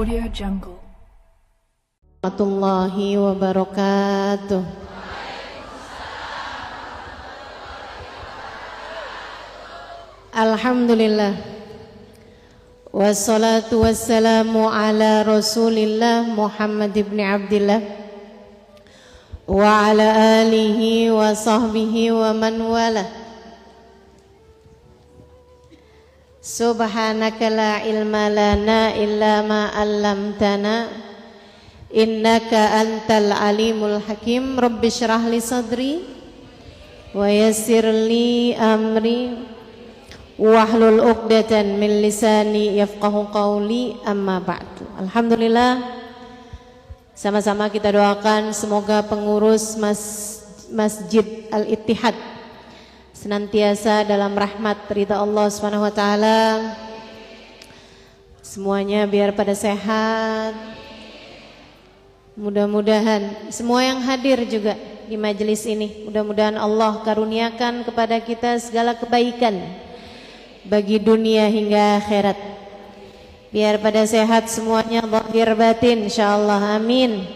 Audio Jungle. Warahmatullahi wabarakatuh. Alhamdulillah. Wassalatu wassalamu ala Rasulillah Muhammad ibn Abdillah wa ala alihi wa sahbihi wa man wala. Subhanaka la ilma lana illa ma 'allamtana innaka antal alimul hakim. Rabbi syrah li sadri wa yassir li amri wahlul 'uqdatan min lisani yafqahu qawli, amma ba'du. Alhamdulillah, sama-sama kita doakan semoga pengurus Masjid Al-Ittihad senantiasa dalam rahmat ridha Allah Subhanahu wa taala. Semuanya biar pada sehat. Mudah-mudahan semua yang hadir juga di majelis ini, mudah-mudahan Allah karuniakan kepada kita segala kebaikan bagi dunia hingga akhirat. Biar pada sehat semuanya zahir batin insyaallah, amin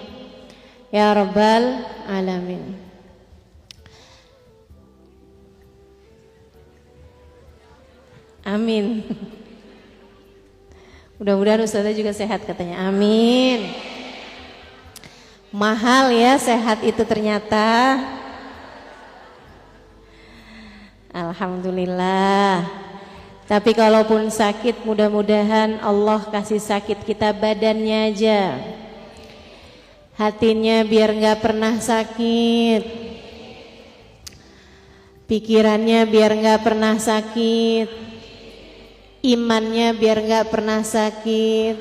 ya rabbal alamin. Amin. Mudah-mudahan Ustazah juga sehat katanya, amin. Mahal ya sehat itu ternyata. Alhamdulillah. Tapi kalaupun sakit, mudah-mudahan Allah kasih sakit kita badannya aja, hatinya biar gak pernah sakit, pikirannya biar gak pernah sakit, imannya biar gak pernah sakit,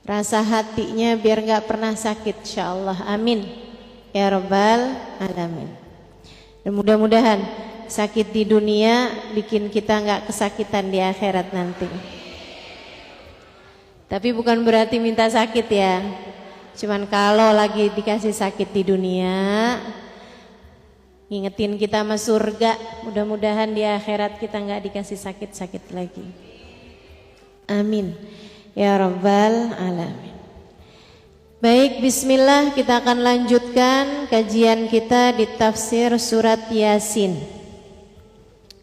rasa hatinya biar gak pernah sakit insyaallah, amin ya rabbal alamin. Dan mudah-mudahan sakit di dunia bikin kita gak kesakitan di akhirat nanti. Tapi bukan berarti minta sakit ya, cuman kalau lagi dikasih sakit di dunia ngingetin kita sama surga. Mudah-mudahan di akhirat kita gak dikasih sakit-sakit lagi, amin ya rabbal alamin. Baik, bismillah, kita akan lanjutkan kajian kita di tafsir surat Yasin.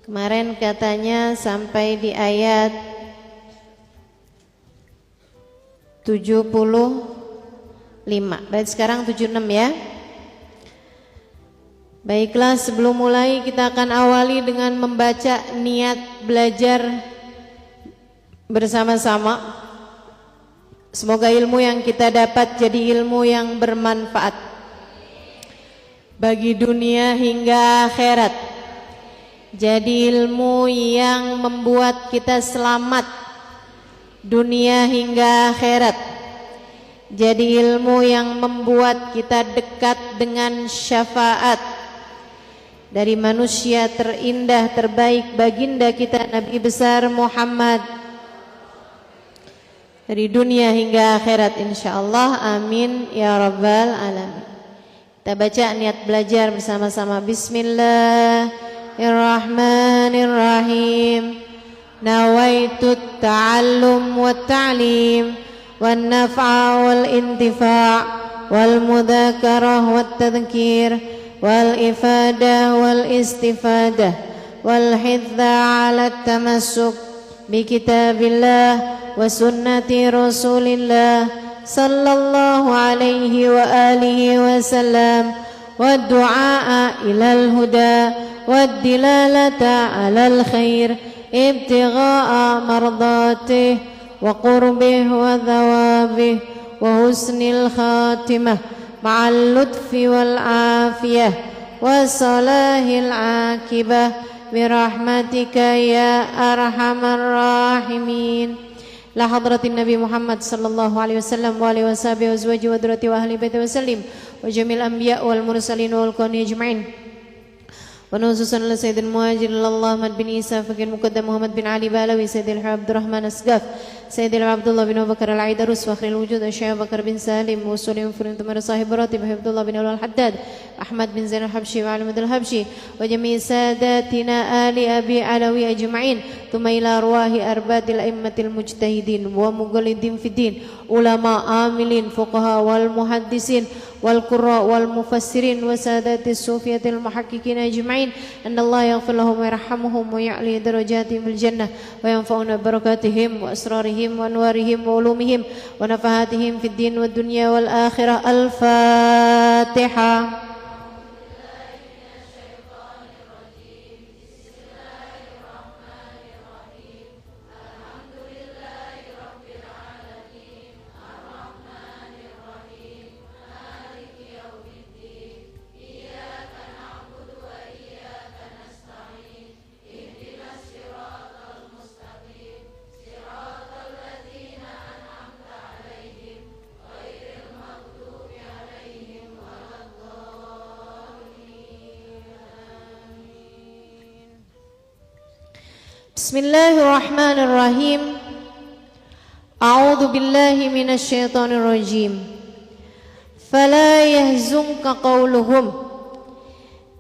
Kemarin katanya sampai di ayat 75. Baik, sekarang 76 ya. Baiklah, sebelum mulai kita akan awali dengan membaca niat belajar bersama-sama. Semoga ilmu yang kita dapat jadi ilmu yang bermanfaat bagi dunia hingga akhirat. Jadi ilmu yang membuat kita selamat dunia hingga akhirat. Jadi ilmu yang membuat kita dekat dengan syafaat dari manusia terindah terbaik baginda kita Nabi besar Muhammad dari dunia hingga akhirat insyaallah, amin ya rabbal alamin. Kita baca niat belajar bersama-sama. Bismillahirrahmanirrahim. Nawaitu ta'allum wa ta'lim wan naf'a wal intifa' wal mudzakarah wat tadhkir wal ifadah wal istifadah wal hidza 'ala tamassuk bi kitabillah wa sunnati rasulillah sallallahu alaihi wa alihi wa sallam wa du'a ilal huda wa dilalata alal khair ibtigha'a mardatih wa qurbih wa thawabih wa husnil khatimah ma'al lutfi wal afiyah wa salahil akibah birahmatika ya arhamar rahimin. La hadratin Nabi Muhammad sallallahu alaihi wasallam wa alihi washabihi wa azwajihi wa dzurriyyatihi wa ahli baiti wa sallim wa jamil anbiya wal mursalin wal qawni ajma'in ونوصصا لسيد المهاجر الله أحمد بن عيسى فقيه المقدم محمد بن علي بالاوي سيد عبد الرحمن السقاف سيد عبد الله بن أبو بكر العيدروس فخر الوجود الشيخ بكر بن سالم وسليم فرن ثمر صاحب راتب عبد الله بن أولى الحداد أحمد بن زين الحبشي وعلي مد الحبشي وجميع ساداتنا آل أبي علوي أجمعين ثم إلى أرواح أرباب الأئمة المجتهدين ومقلدين في الدين علماء عاملين فقهاء والمحدثين والقراء والمفسرين وسادات الصوفية المحققين أجمعين أن الله يغفر لهم ويرحمهم ويعلي درجاتهم في الجنة وينفعنا ببركاتهم وأسرارهم وأنوارهم وعلومهم ونفحاتهم في الدين والدنيا والآخرة. الفاتحة. Bismillahirrahmanirrahim. A'udzu billahi minasyaitonir rajim. Fala yahzunka qawluhum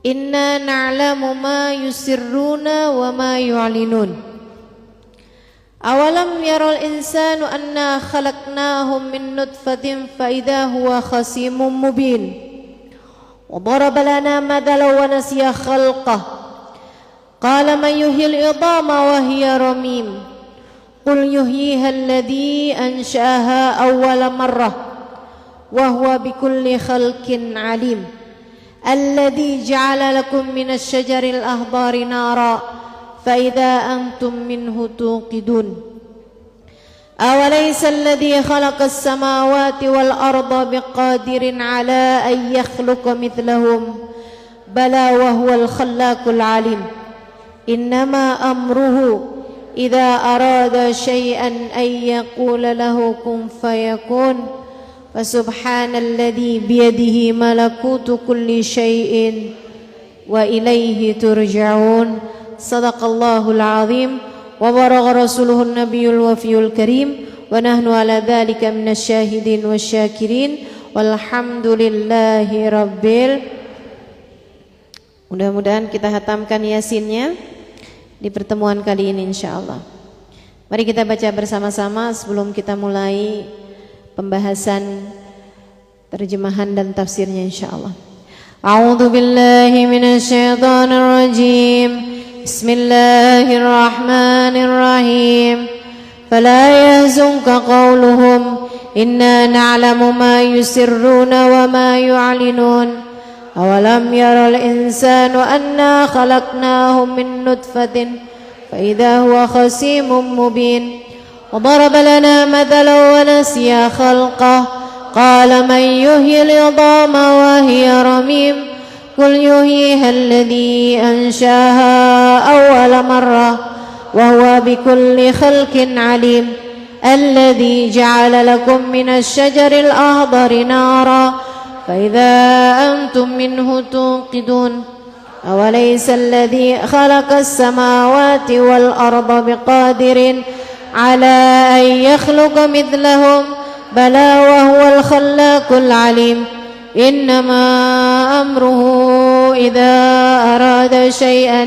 inna na'lamu ma yusirruna wa ma yu'linun. Awalam yaral insanu anna khalaqnahum min nutfatin fa idza huwa khasimun mubin. Wa daraba lana mathalan wa nasiya khalqah. Qala man yuhyil idama wa hiya ramim. Qul yuhyiha alladhi ansha'aha awwala marrah wa huwa bikulli khalqin alim. Alladhi ja'ala lakum minasy syajaril ahdari nara fa idza antum minhu tuqidun. Awalaysa alladhi khalaqas samawati wal arda biqadirin ala an yakhluqa mithlahum bala wa huwal khallaqul alim. Innama amruhu idza arada syai'an ay yaqula lahu kun fayakun. Fasubhanalladzi biyadihi malakutu kulli syai'in wa ilaihi turja'un. Sadaqallahul azim wa baragha rasuluhun nabiyul wafiyul karim wa nahnu ala dzalika minasyahidin wasyakirin walhamdulillahi rabbil. Mudah-mudahan kita hatamkan Yasinnya di pertemuan kali ini insyaallah. Mari kita baca bersama-sama sebelum kita mulai pembahasan terjemahan dan tafsirnya insyaallah. A'udzu billahi minasyaitonir rajim. Bismillahirrahmanirrahim. Fala yahzunka qawluhum inna na'lamu ma yusirruna wa ma yu'linun. Awalam yaral insanu anna khalaqnahum min nutfatin fa idza huwa khasimun mubin. Wa daraba lana mathalan wa nasiya khalqah. Qala man yuhyil idama wa hiya ramim. Qul yuhyiha alladhi ansha'aha awwala marrah wa huwa bikulli khalqin alim. Alladhi ja'ala lakum minasy syajaril ahdari nara فإذا أنتم منه توقدون. أوليس الذي خلق السماوات والأرض بقادر على أن يخلق مثلهم بلى وهو الخلاق العليم. إنما أمره إذا أراد شيئا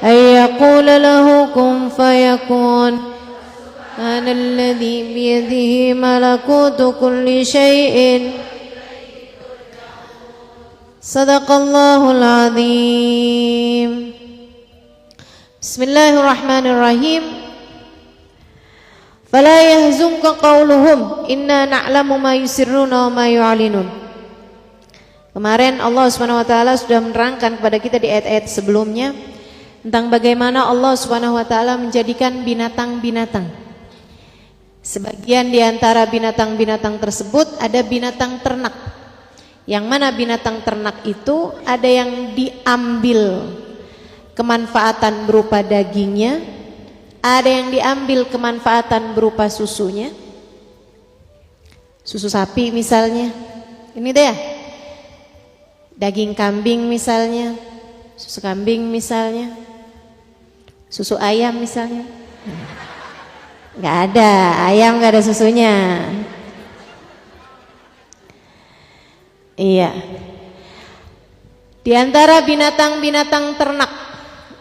أن يقول له كن فيكون. أنا الذي بيده ملكوت كل شيء. Sadaqallahul azim. Bismillahirrahmanirrahim. Fala yahzunka qawluhum inna na'lamu ma yusirruna wa ma yu'linun. Kemarin Allah Subhanahu wa taala sudah menerangkan kepada kita di ayat-ayat sebelumnya tentang bagaimana Allah Subhanahu wa taala menjadikan binatang-binatang. Sebagian di antara binatang-binatang tersebut ada binatang ternak. Yang mana binatang ternak itu ada yang diambil kemanfaatan berupa dagingnya, ada yang diambil kemanfaatan berupa susunya. Susu sapi misalnya, ini deh, daging kambing misalnya, susu kambing misalnya, susu ayam misalnya. Nggak ada, ayam nggak ada susunya. Iya. Di antara binatang-binatang ternak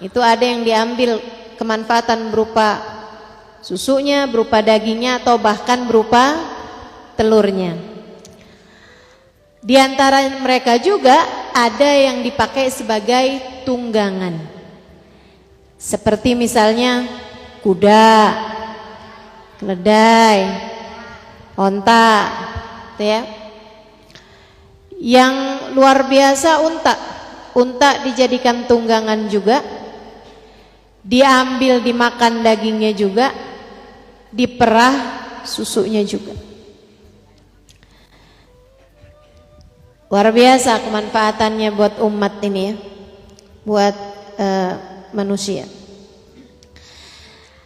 itu ada yang diambil kemanfaatan berupa susunya, berupa dagingnya, atau bahkan berupa telurnya. Di antara mereka juga ada yang dipakai sebagai tunggangan, seperti misalnya kuda, keledai, onta, gitu ya. Yang luar biasa unta dijadikan tunggangan juga, diambil dimakan dagingnya juga, diperah susunya juga. Luar biasa kemanfaatannya buat umat ini ya, buat manusia.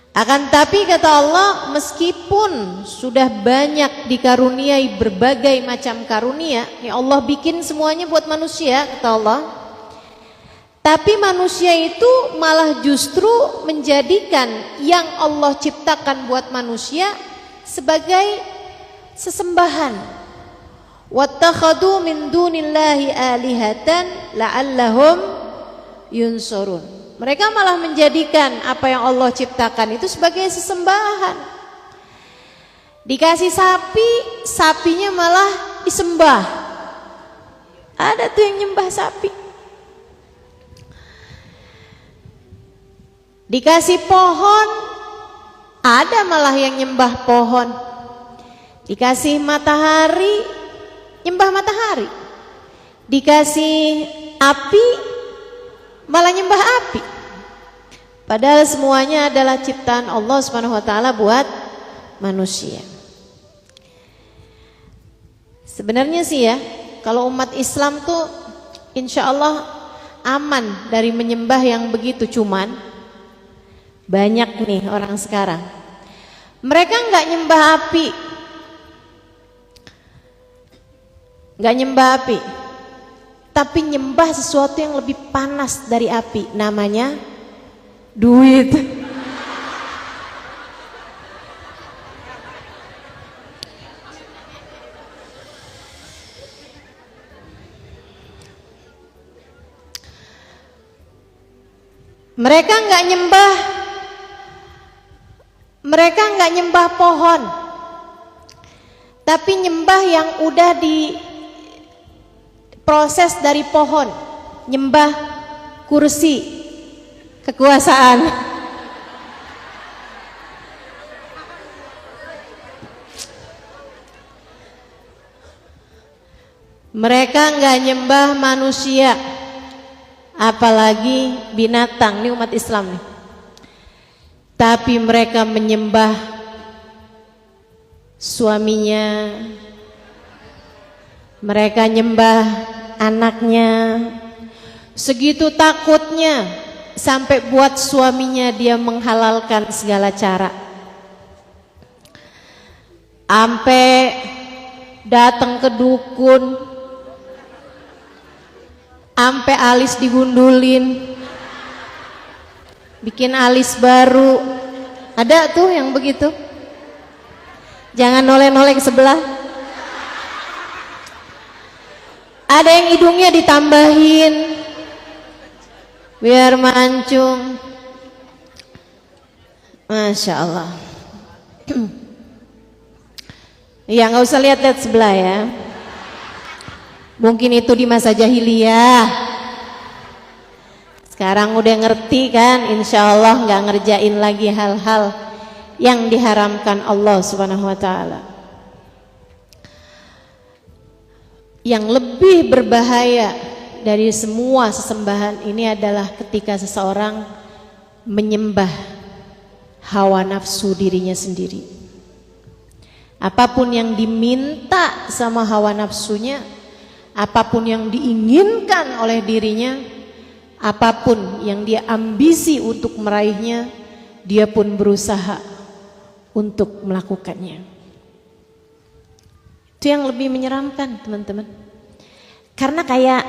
Akan tapi kata Allah, meskipun sudah banyak dikaruniai berbagai macam karunia, ya Allah bikin semuanya buat manusia kata Allah, tapi manusia itu malah justru menjadikan yang Allah ciptakan buat manusia sebagai sesembahan. Wattakhadhu min dunillahi alihatan la'allahum yunsurun. Mereka malah menjadikan apa yang Allah ciptakan itu sebagai sesembahan. Dikasih sapi, sapinya malah disembah. Ada tuh yang nyembah sapi. Dikasih pohon, ada malah yang nyembah pohon. Dikasih matahari, nyembah matahari. Dikasih api, malah nyembah api. Padahal semuanya adalah ciptaan Allah Subhanahu wa taala buat manusia. Sebenarnya sih ya, kalau umat Islam tuh insya Allah aman dari menyembah yang begitu, cuman banyak nih orang sekarang, mereka nggak nyembah api, nggak nyembah api, tapi nyembah sesuatu yang lebih panas dari api, namanya duit. Mereka nggak nyembah pohon, tapi nyembah yang udah diproses dari pohon, nyembah kursi kekuasaan. Mereka nggak nyembah manusia, apalagi binatang, ini umat Islam nih. Tapi mereka menyembah suaminya, mereka nyembah anaknya, segitu takutnya sampai buat suaminya dia menghalalkan segala cara, sampai datang ke dukun, sampai alis digundulin, bikin alis baru. Ada tuh yang begitu. Jangan noleh-noleh ke sebelah. Ada yang hidungnya ditambahin biar mancung. Masya Allah. Ya nggak usah lihat-lihat sebelah ya. Mungkin itu di masa jahiliyah. Sekarang udah ngerti kan, insya Allah nggak ngerjain lagi hal-hal yang diharamkan Allah Subhanahu wa taala. Yang lebih berbahaya dari semua sesembahan ini adalah ketika seseorang menyembah hawa nafsu dirinya sendiri. Apapun yang diminta sama hawa nafsunya, apapun yang diinginkan oleh dirinya, apapun yang dia ambisi untuk meraihnya, dia pun berusaha untuk melakukannya. Itu yang lebih menyeramkan teman-teman. Karena kayak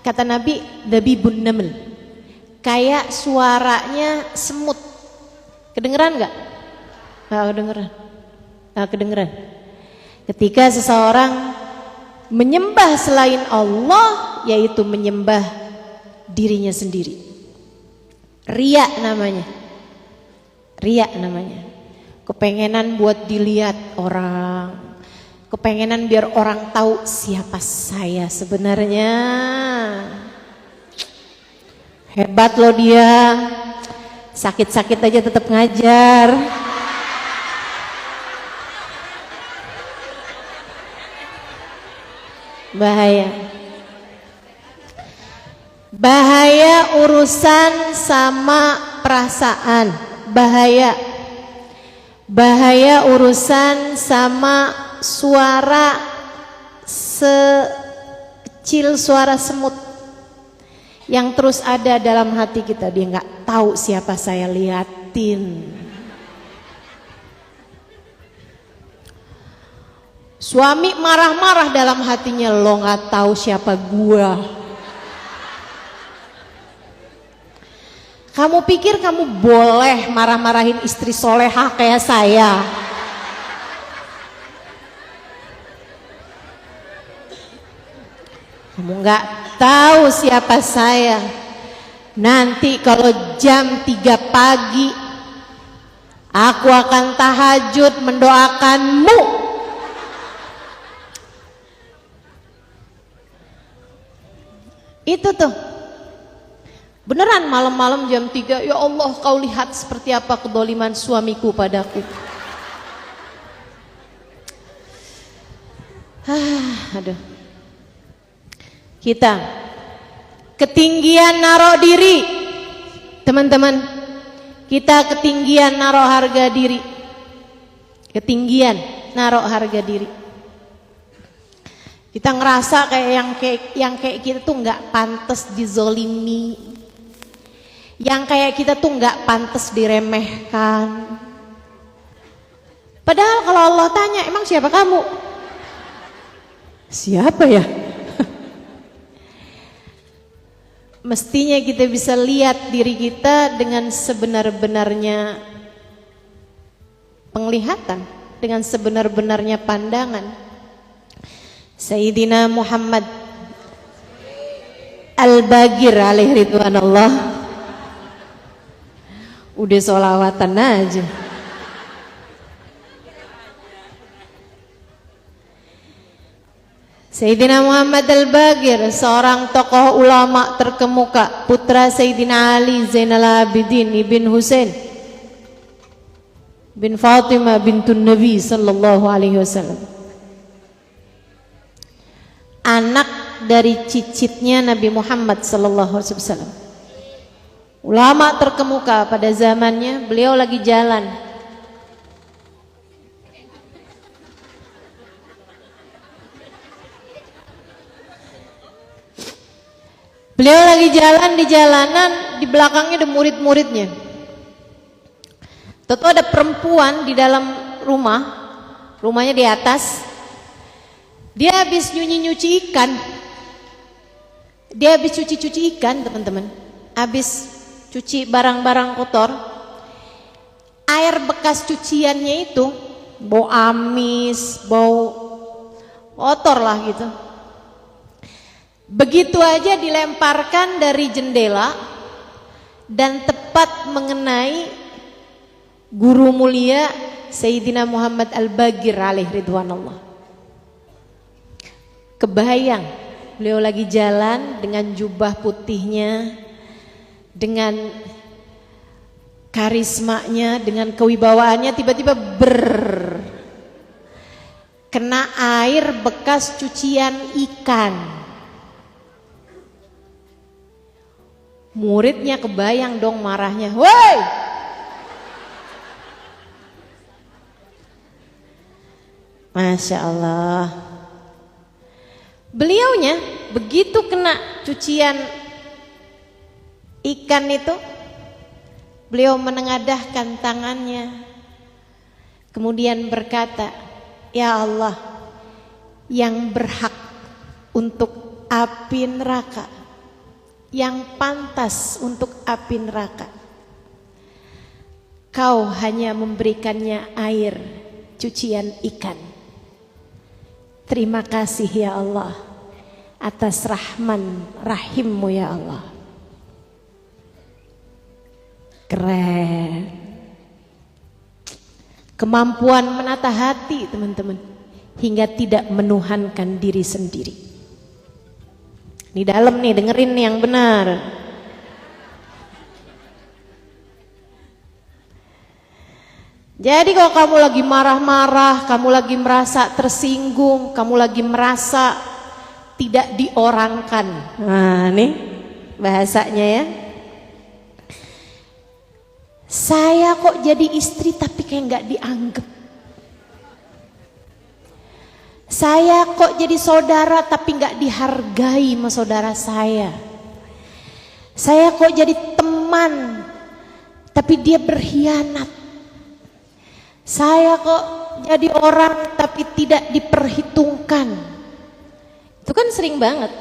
kata Nabi, dabibun naml, kayak suaranya semut. Kedengeran nggak? Nggak kedengeran. Nggak kedengeran. Ketika seseorang menyembah selain Allah, yaitu menyembah dirinya sendiri. Riya namanya. Riya namanya. Kepengenan buat dilihat orang, kepengenan biar orang tahu siapa saya sebenarnya. Hebat loh dia, sakit-sakit aja tetap ngajar. Bahaya. Bahaya urusan sama perasaan. Bahaya. Bahaya urusan sama suara sekecil suara semut yang terus ada dalam hati kita. Dia nggak tahu siapa saya liatin. Suami marah-marah dalam hatinya, lo nggak tahu siapa gua. Kamu pikir kamu boleh marah-marahin istri solehah kayak saya? Kamu nggak tahu siapa saya. Nanti kalau jam 3 pagi aku akan tahajud mendoakanmu. Itu tuh beneran malam-malam jam 3, ya Allah kau lihat seperti apa kedoliman suamiku padaku. Aduh. Kita ketinggian naruh diri, teman-teman. Kita ketinggian naruh harga diri. Ketinggian naruh harga diri. Kita ngerasa kayak yang kayak kita tuh nggak pantas dizolimi. Yang kayak kita tuh nggak pantas diremehkan. Padahal kalau Allah tanya, emang siapa kamu? Siapa ya? Mestinya kita bisa lihat diri kita dengan sebenar-benarnya penglihatan, dengan sebenar-benarnya pandangan. Sayyidina Muhammad Al-Bagir alaihi ridwanullah. Udah sholawatan aja. Sayyidina Muhammad Al-Bagir, seorang tokoh ulama terkemuka, putra Sayyidina Ali Zainal Abidin ibn Husain bin Fatimah bintun Nabi sallallahu alaihi wasallam. Anak dari cicitnya Nabi Muhammad sallallahu alaihi wasallam. Ulama terkemuka pada zamannya, beliau lagi jalan. Beliau lagi jalan di jalanan, di belakangnya ada murid-muridnya. Tentu ada perempuan di dalam rumah, rumahnya di atas. Dia habis nyuci ikan. Dia habis cuci ikan, teman-teman. Habis cuci barang-barang kotor. Air bekas cuciannya itu bau amis, bau kotor lah gitu. Begitu aja dilemparkan dari jendela dan tepat mengenai guru mulia Sayyidina Muhammad Al-Bagir alaihi ridwanullah. Kebayang beliau lagi jalan dengan jubah putihnya, dengan karismanya, dengan kewibawaannya, tiba-tiba kena air bekas cucian ikan. Muridnya kebayang dong marahnya. Woi! Masya Allah. Beliaunya begitu kena cucian ikan itu, beliau menengadahkan tangannya, kemudian berkata, ya Allah, yang berhak untuk api neraka yang pantas untuk api neraka. Kau hanya memberikannya air cucian ikan. Terima kasih ya Allah atas rahman rahimmu ya Allah. Keren. Kemampuan menata hati teman-teman, hingga tidak menuhankan diri sendiri. Di dalam nih, dengerin yang benar. Jadi kalau kamu lagi marah-marah, kamu lagi merasa tersinggung, kamu lagi merasa tidak diorangkan. Nah nih bahasanya ya. Saya kok jadi istri tapi kayak gak dianggap. Saya kok jadi saudara tapi gak dihargai sama saudara saya. Saya kok jadi teman tapi dia berkhianat. Saya kok jadi orang tapi tidak diperhitungkan. Itu kan sering banget.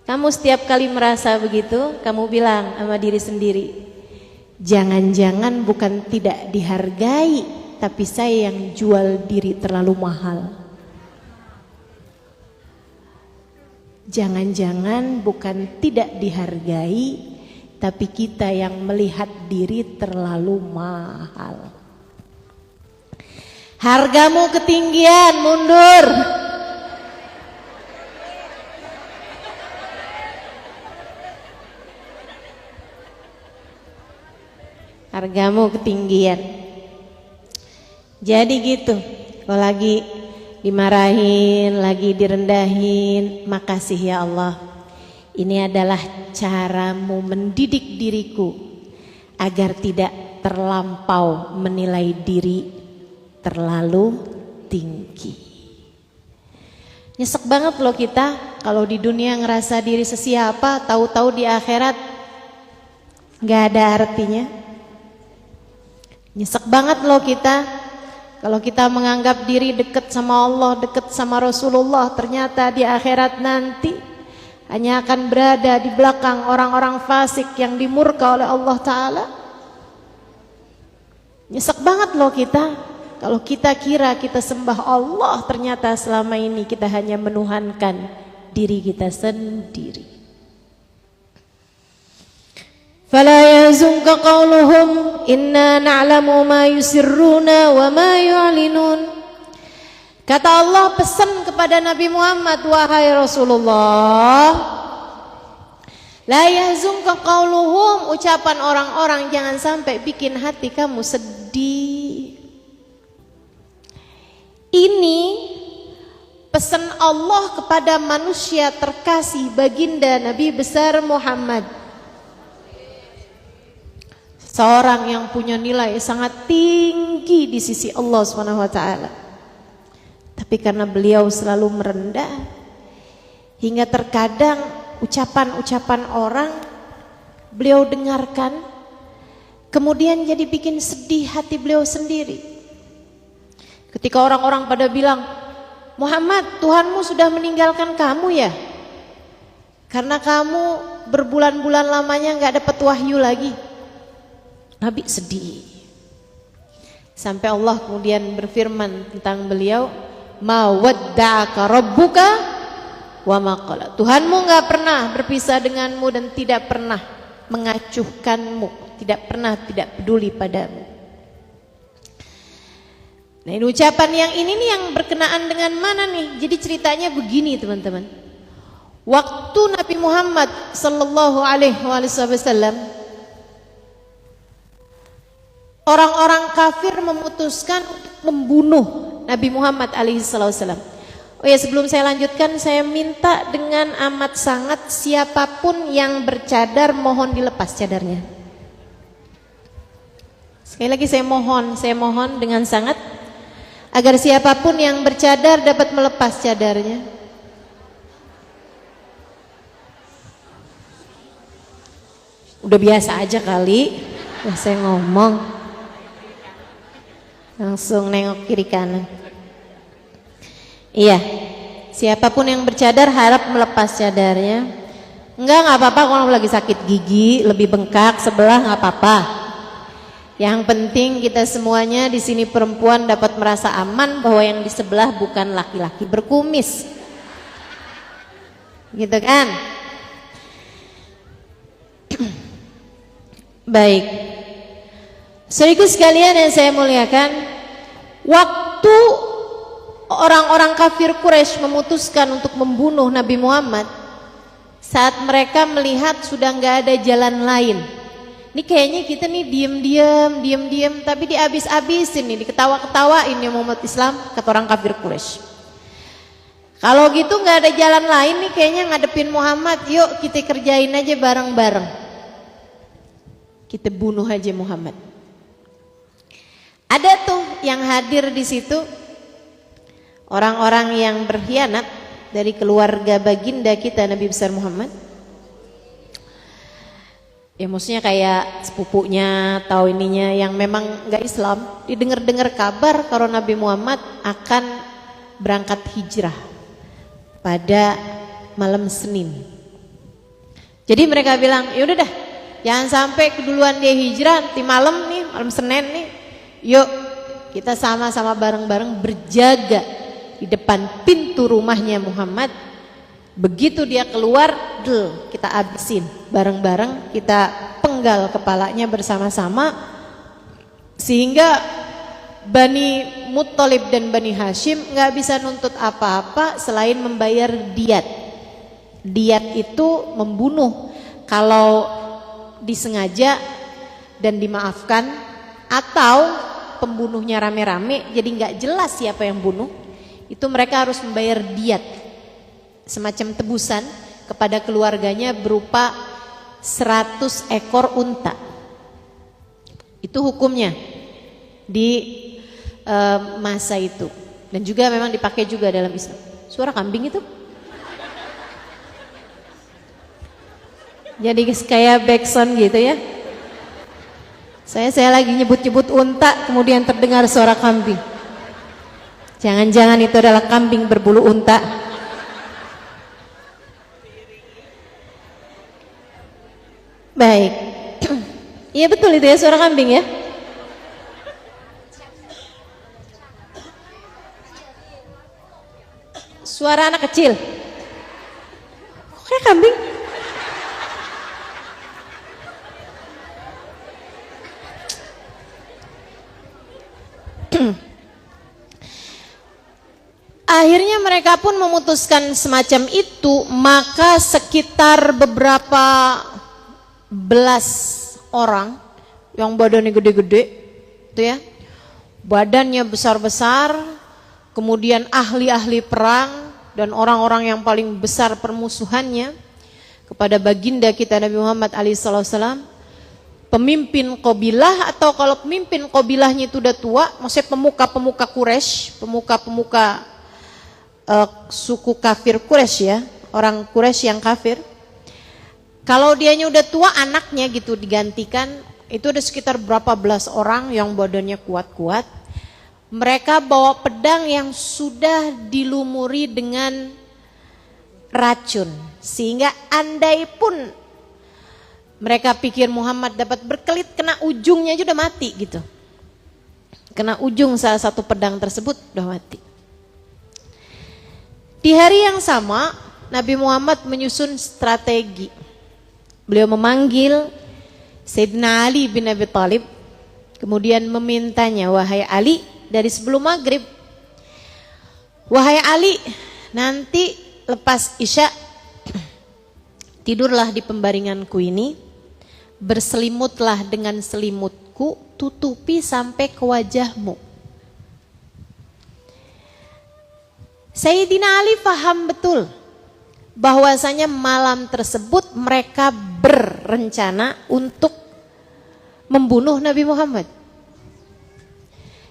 Kamu setiap kali merasa begitu, kamu bilang sama diri sendiri, jangan-jangan bukan tidak dihargai, tapi saya yang jual diri terlalu mahal. Jangan-jangan bukan tidak dihargai, tapi kita yang melihat diri terlalu mahal. Hargamu ketinggian, mundur. Hargamu ketinggian. Jadi gitu, kalau lagi dimarahin, lagi direndahin, makasih ya Allah. Ini adalah caramu mendidik diriku agar tidak terlampau menilai diri terlalu tinggi. Nyesek banget loh kita kalau di dunia ngerasa diri sesiapa, tahu-tahu di akhirat gak ada artinya. Nyesek banget loh kita kalau kita menganggap diri dekat sama Allah, dekat sama Rasulullah, ternyata di akhirat nanti hanya akan berada di belakang orang-orang fasik yang dimurka oleh Allah Ta'ala. Nyesek banget loh kita kalau kita kira kita sembah Allah, ternyata selama ini kita hanya menuhankan diri kita sendiri. Fala yazunka qauluhum inna na'lamu ma yusirruna wa ma yu'linun. Kata Allah pesan kepada Nabi Muhammad, wahai Rasulullah, la yazunka qauluhum, ucapan orang-orang jangan sampai bikin hati kamu sedih. Ini pesan Allah kepada manusia terkasih baginda Nabi besar Muhammad, seorang yang punya nilai sangat tinggi di sisi Allah SWT. Tapi karena beliau selalu merendah, hingga terkadang ucapan-ucapan orang beliau dengarkan, kemudian jadi bikin sedih hati beliau sendiri. Ketika orang-orang pada bilang, Muhammad, Tuhanmu sudah meninggalkan kamu ya? Karena kamu berbulan-bulan lamanya gak dapat wahyu lagi. Nabi sedih. Sampai Allah kemudian berfirman tentang beliau, ma wadda'aka rabbuka wa ma qala. Tuhanmu gak pernah berpisah denganmu dan tidak pernah mengacuhkanmu, tidak pernah tidak peduli padamu. Nah, ini ucapan yang ini nih yang berkenaan dengan mana nih? Jadi ceritanya begini teman-teman. Waktu Nabi Muhammad sallallahu alaihi wasallam, orang-orang kafir memutuskan membunuh Nabi Muhammad alaihi wasallam. Oh ya, sebelum saya lanjutkan, saya minta dengan amat sangat siapapun yang bercadar mohon dilepas cadarnya. Sekali lagi saya mohon dengan sangat agar siapapun yang bercadar dapat melepas cadarnya. Udah biasa aja kali, saya ngomong langsung nengok kiri kanan. Iya, siapapun yang bercadar harap melepas cadarnya. Enggak apa-apa kalau lagi sakit gigi, lebih bengkak sebelah nggak apa-apa. Yang penting kita semuanya di sini perempuan dapat merasa aman bahwa yang di sebelah bukan laki-laki berkumis. Gitu kan? Baik. Saudaraku sekalian yang saya muliakan, waktu orang-orang kafir Quraisy memutuskan untuk membunuh Nabi Muhammad, saat mereka melihat sudah nggak ada jalan lain, ini kayaknya kita nih diem-diem, tapi dihabis-habisin nih, diketawa-ketawain nih umat Islam, kata orang kafir Quraisy. Kalau gitu nggak ada jalan lain nih kayaknya ngadepin Muhammad, yuk kita kerjain aja bareng-bareng, kita bunuh aja Muhammad. Ada tuh yang hadir di situ orang-orang yang berkhianat dari keluarga baginda kita Nabi besar Muhammad. Ya maksudnya kayak sepupunya atau ininya yang memang nggak Islam, didengar-dengar kabar kalau Nabi Muhammad akan berangkat hijrah pada malam Senin. Jadi mereka bilang, ya udah dah, jangan sampai keduluan dia hijrah, nanti malam nih, malam Senin nih, yuk kita sama-sama bareng-bareng berjaga di depan pintu rumahnya Muhammad. Begitu dia keluar, kita habisin bareng-bareng, kita penggal kepalanya bersama-sama, sehingga Bani Muttalib dan Bani Hashim nggak bisa nuntut apa-apa selain membayar diat. Diat itu membunuh kalau disengaja dan dimaafkan, atau pembunuhnya rame-rame jadi nggak jelas siapa yang bunuh, itu mereka harus membayar diat, semacam tebusan kepada keluarganya berupa 100 ekor unta. Itu hukumnya di masa itu, dan juga memang dipakai juga dalam Islam. Suara kambing itu jadi kayak backsound gitu ya. Saya lagi nyebut-nyebut unta, kemudian terdengar suara kambing. Jangan-jangan itu adalah kambing berbulu unta. Baik. Iya betul itu ya, suara kambing ya. Suara anak kecil. Kayak kambing. Akhirnya mereka pun memutuskan semacam itu, maka sekitar beberapa belas orang yang badannya gede-gede itu ya, badannya besar-besar, kemudian ahli-ahli perang dan orang-orang yang paling besar permusuhannya kepada baginda kita Nabi Muhammad alaihissalam, pemimpin qabilah, atau kalau pemimpin qabilahnya itu udah tua, maksudnya pemuka-pemuka Quraisy, pemuka-pemuka suku kafir Quraisy ya, orang Quraisy yang kafir. Kalau dianya udah tua, anaknya gitu digantikan, itu ada sekitar berapa belas orang yang badannya kuat-kuat. Mereka bawa pedang yang sudah dilumuri dengan racun, sehingga andai pun mereka pikir Muhammad dapat berkelit, kena ujungnya aja udah mati gitu. Kena ujung salah satu pedang tersebut udah mati. Di hari yang sama, Nabi Muhammad menyusun strategi. Beliau memanggil Sayyidina Ali bin Abi Thalib, kemudian memintanya, wahai Ali, dari sebelum maghrib, wahai Ali, nanti lepas isya, tidurlah di pembaringanku ini, berselimutlah dengan selimutku, tutupi sampai ke wajahmu. Sayyidina Ali paham betul bahwasanya malam tersebut mereka berencana untuk membunuh Nabi Muhammad.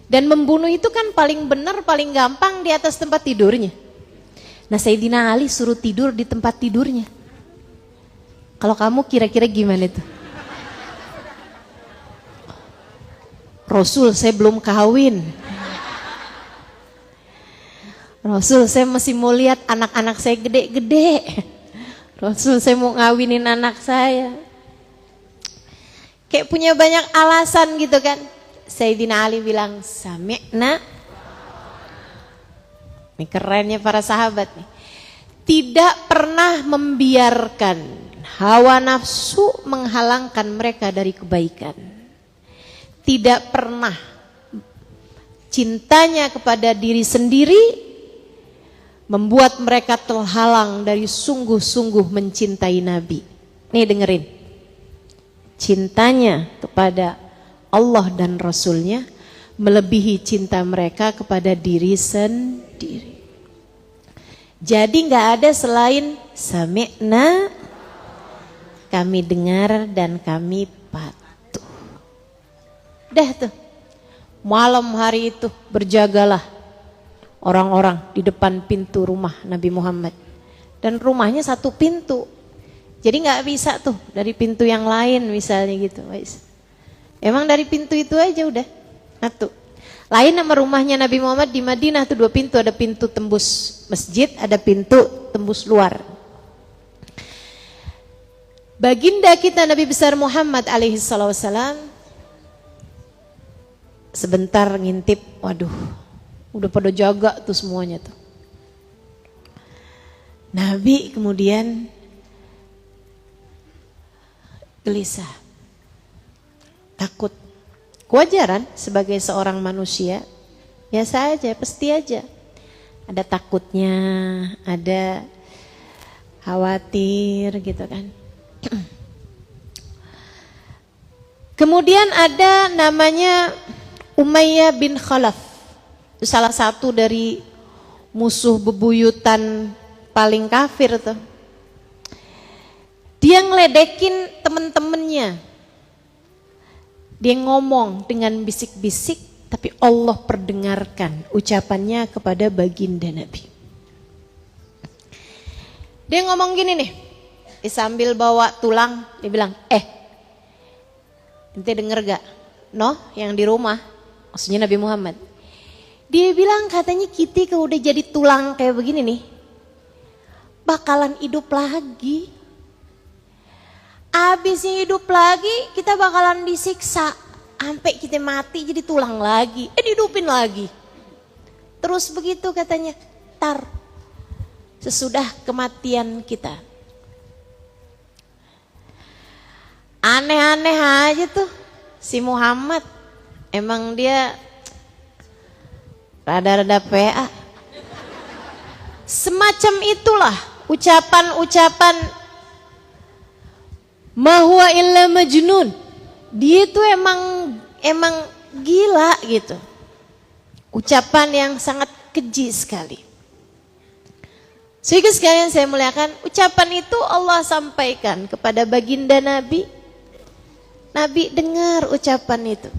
Dan membunuh itu kan paling benar, paling gampang di atas tempat tidurnya. Nah Sayyidina Ali suruh tidur di tempat tidurnya. Kalau kamu kira-kira gimana itu? Rasul, saya belum kawin. Rasul, saya masih mau lihat anak-anak saya gede-gede. Rasul, saya mau ngawinin anak saya. Kayak punya banyak alasan gitu kan. Sayyidina Ali bilang, sami'na. Ini kerennya para sahabat nih. Tidak pernah membiarkan hawa nafsu menghalangkan mereka dari kebaikan. Tidak pernah cintanya kepada diri sendiri membuat mereka terhalang dari sungguh-sungguh mencintai Nabi. Nih dengerin. Cintanya kepada Allah dan Rasulnya melebihi cinta mereka kepada diri sendiri. Jadi gak ada selain sami'na, kami dengar dan kami patuh. Dah tuh, malam hari itu berjagalah orang-orang di depan pintu rumah Nabi Muhammad. Dan rumahnya satu pintu. Jadi gak bisa tuh dari pintu yang lain misalnya gitu. Emang dari pintu itu aja udah satu. Lain nama rumahnya Nabi Muhammad di Madinah tuh 2 pintu. Ada pintu tembus masjid, ada pintu tembus luar. Baginda kita Nabi besar Muhammad alaihi salam sebentar ngintip, waduh udah pada jaga tuh semuanya tuh. Nabi kemudian gelisah, takut. Kewajaran sebagai seorang manusia, biasa aja, pasti aja. Ada takutnya, ada khawatir gitu kan. Kemudian ada namanya Umayyah bin Khalaf. Salah satu dari musuh bebuyutan paling kafir tuh. Dia ngeledekin temen-temennya. Dia ngomong dengan bisik-bisik, tapi Allah perdengarkan ucapannya kepada baginda Nabi. Dia ngomong gini nih, sambil bawa tulang, dia bilang, ente denger gak? Noh, yang di rumah, maksudnya Nabi Muhammad. Dia bilang katanya kita kalau udah jadi tulang kayak begini nih, bakalan hidup lagi. Abisnya hidup lagi, kita bakalan disiksa. Sampai kita mati jadi tulang lagi, dihidupin lagi. Terus begitu katanya, tar sesudah kematian kita. Aneh-aneh aja tuh si Muhammad. Emang dia rada-rada PA. Semacam itulah ucapan-ucapan ma huwa illa majnun. Dia itu emang gila gitu. Ucapan yang sangat keji sekali. Sehingga sekalian saya muliakan, ucapan itu Allah sampaikan kepada baginda Nabi. Nabi dengar ucapan itu.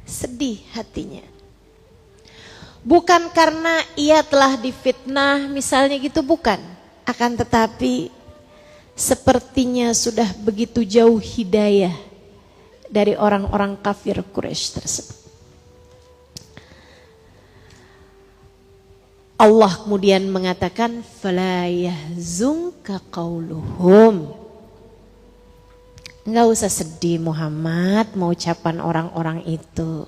Sedih hatinya. Bukan karena ia telah difitnah misalnya gitu, bukan. Akan tetapi sepertinya sudah begitu jauh hidayah dari orang-orang kafir Quraisy tersebut. Allah kemudian mengatakan, fala yahzunka qauluhum. Enggak usah sedih Muhammad mau ucapan orang-orang itu.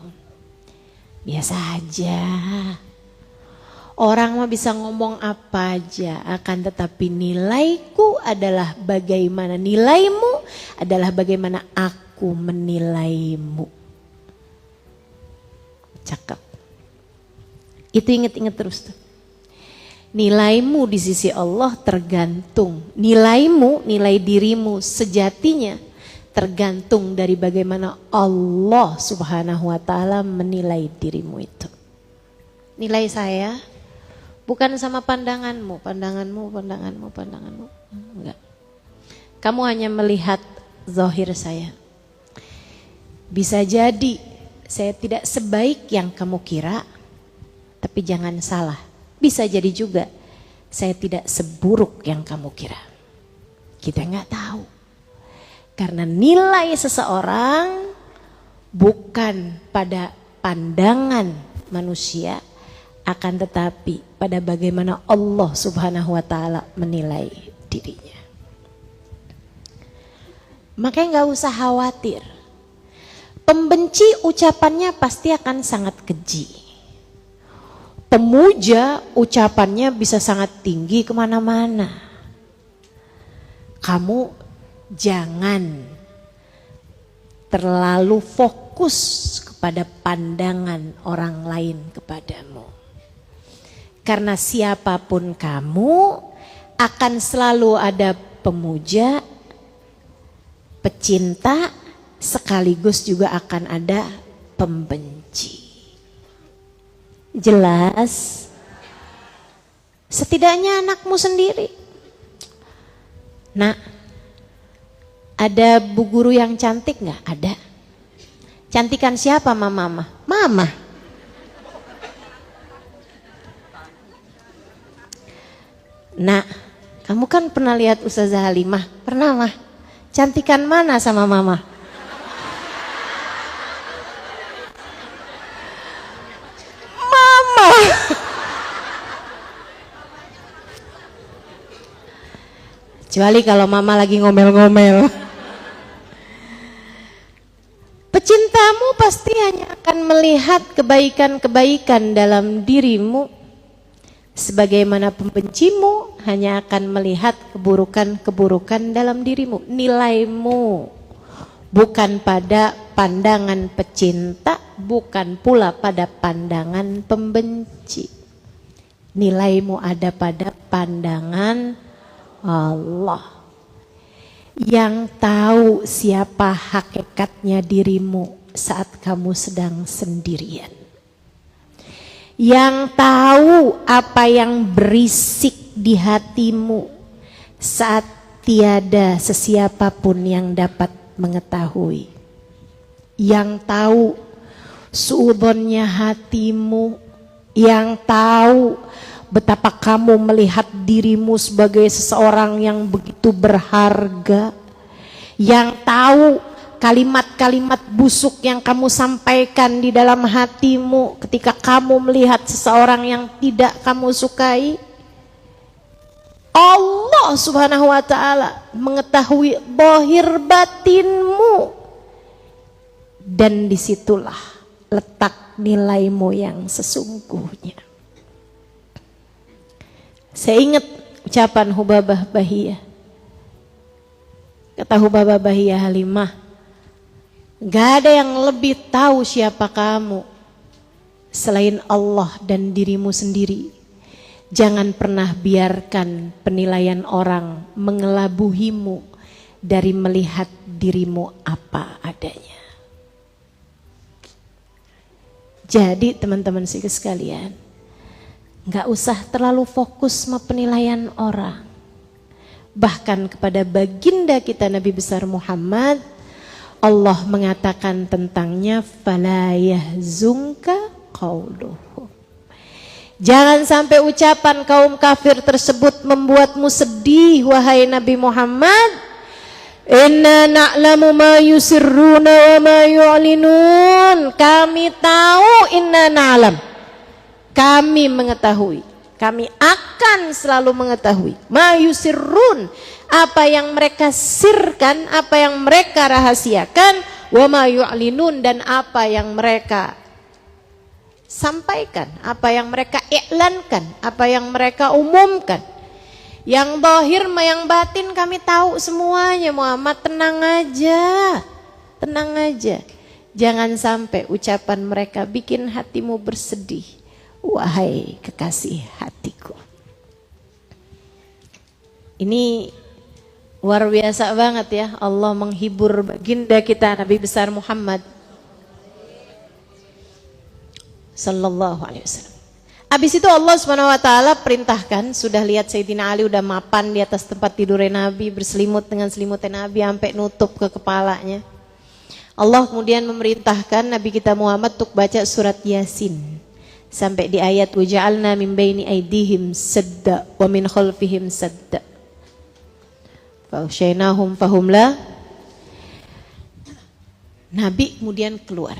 Biasa aja. Orang mah bisa ngomong apa aja, akan tetapi nilaiku adalah bagaimana nilaimu, adalah bagaimana aku menilaimu. Cakep. Itu inget-inget terus tuh. Nilaimu di sisi Allah tergantung. Nilaimu, nilai dirimu sejatinya tergantung dari bagaimana Allah Subhanahu wa ta'ala menilai dirimu itu. Nilai saya bukan sama pandanganmu. Enggak. Kamu hanya melihat zahir saya. Bisa jadi saya tidak sebaik yang kamu kira, tapi jangan salah. Bisa jadi juga saya tidak seburuk yang kamu kira. Kita nggak tahu. Karena nilai seseorang bukan pada pandangan manusia, akan tetapi pada bagaimana Allah Subhanahu wa ta'ala menilai dirinya. Makanya gak usah khawatir. Pembenci ucapannya pasti akan sangat keji. Pemuja ucapannya bisa sangat tinggi kemana-mana. Kamu jangan terlalu fokus kepada pandangan orang lain kepadamu. Karena siapapun kamu akan selalu ada pemuja, pecinta, sekaligus juga akan ada pembenci. Jelas? Setidaknya anakmu sendiri. Nak, ada bu guru yang cantik nggak? Ada. Cantikan siapa mama? Mama. Nak, kamu kan pernah lihat Ustazah Halimah? Pernah mah. Cantikan mana sama mama? Mama. Kecuali kalau mama lagi ngomel-ngomel. Pecintamu pasti hanya akan melihat kebaikan-kebaikan dalam dirimu. Sebagaimana pembencimu hanya akan melihat keburukan-keburukan dalam dirimu. Nilaimu bukan pada pandangan pecinta, bukan pula pada pandangan pembenci. Nilaimu ada pada pandangan Allah. Yang tahu siapa hakikatnya dirimu saat kamu sedang sendirian. Yang tahu apa yang berisik di hatimu saat tiada sesiapapun yang dapat mengetahui. Yang tahu suudonnya hatimu, yang tahu betapa kamu melihat dirimu sebagai seseorang yang begitu berharga, yang tahu kalimat-kalimat busuk yang kamu sampaikan di dalam hatimu ketika kamu melihat seseorang yang tidak kamu sukai. Allah Subhanahu wa ta'ala mengetahui zahir batinmu, dan disitulah letak nilaimu yang sesungguhnya. Saya ingat ucapan Hubabah Bahiyah. Kata Hubabah Bahiyah Halimah, gak ada yang lebih tahu siapa kamu selain Allah dan dirimu sendiri. Jangan pernah biarkan penilaian orang mengelabuhimu dari melihat dirimu apa adanya. Jadi teman-teman sekalian, gak usah terlalu fokus sama penilaian orang. Bahkan kepada baginda kita Nabi besar Muhammad, Allah mengatakan tentangnya, fala yahzunka qauluhum. Jangan sampai ucapan kaum kafir tersebut membuatmu sedih, wahai Nabi Muhammad. Inna na'lamu ma yusirruna wa ma yu'linun. Kami tahu, inna na'lam. Kami mengetahui. Kami akan selalu mengetahui. Ma yusirrun. Apa yang mereka sirkan, apa yang mereka rahasiakan, wa ma yu'linun, dan apa yang mereka sampaikan, apa yang mereka iklankan, apa yang mereka umumkan. Yang zahir, yang batin kami tahu semuanya. Muhammad, tenang aja. Tenang aja. Jangan sampai ucapan mereka bikin hatimu bersedih, wahai kekasih hatiku. Ini luar biasa banget ya, Allah menghibur baginda kita Nabi besar Muhammad sallallahu alaihi wasallam. Habis itu Allah Subhanahu wa taala perintahkan, sudah lihat Sayyidina Ali udah mapan di atas tempat tidurnya Nabi, berselimut dengan selimutnya Nabi sampai nutup ke kepalanya. Allah kemudian memerintahkan Nabi kita Muhammad untuk baca surat Yasin sampai di ayat waja'alna min baini aidihim sadda wa min khalfihim sadda. Fa'usyainahum fahumla. Nabi kemudian keluar.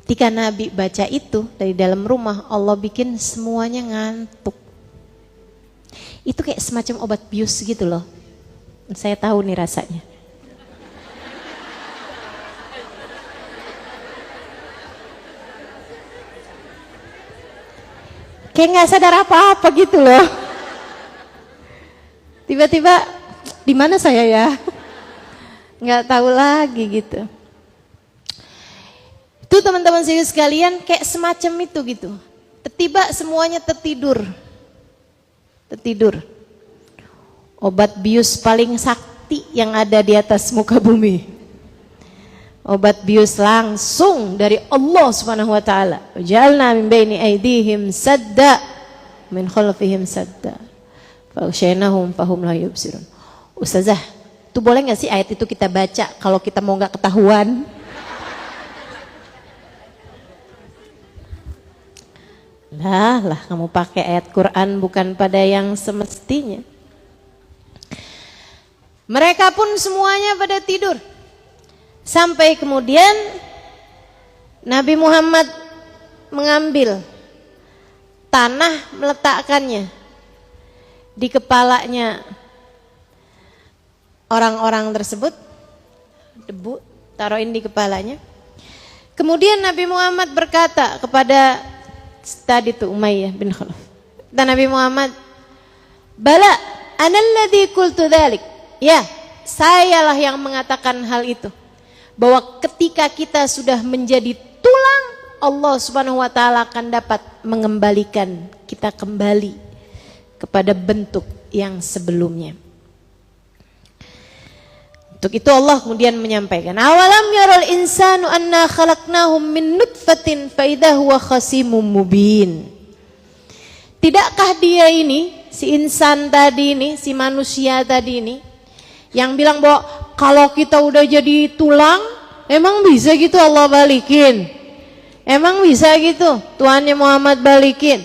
Ketika Nabi baca itu dari dalam rumah, Allah bikin semuanya ngantuk. Itu kayak semacam obat bius gitu loh. Saya tahu nih rasanya. Kayak nggak sadar apa-apa gitu loh. Tiba-tiba di mana saya ya? Nggak tahu lagi gitu. Itu teman-teman saya sekalian kayak semacam itu gitu. Tiba semuanya tertidur. Tertidur. Obat bius paling sakti yang ada di atas muka bumi. Obat bius langsung dari Allah Subhanahu wa taala. Wajalna min baini aydihim sadda min khalfihim sadda. Faghshaynahum fahum la yubsirun. Ustazah, itu boleh enggak sih ayat itu kita baca kalau kita mau enggak ketahuan? Lah kamu pakai ayat Quran bukan pada yang semestinya. Mereka pun semuanya pada tidur. Sampai kemudian Nabi Muhammad mengambil tanah meletakkannya di kepalanya orang-orang tersebut, debu taruhin di kepalanya. Kemudian Nabi Muhammad berkata kepada tadi itu Umayyah bin Khalaf, dan Nabi Muhammad, "Bala, analladzi qultu dzalik." Ya, sayalah yang mengatakan hal itu. Bahwa ketika kita sudah menjadi tulang, Allah Subhanahu wa taala akan dapat mengembalikan kita kembali kepada bentuk yang sebelumnya. Untuk itu Allah kemudian menyampaikan, "Awalam yaral insanu anna khalaqnahum min nutfatin fa idza huwa khasimun mubin." Tidakkah dia ini, si insan tadi ini, si manusia tadi ini, yang bilang bahwa kalau kita udah jadi tulang, emang bisa gitu Allah balikin? Emang bisa gitu Tuhannya Muhammad balikin?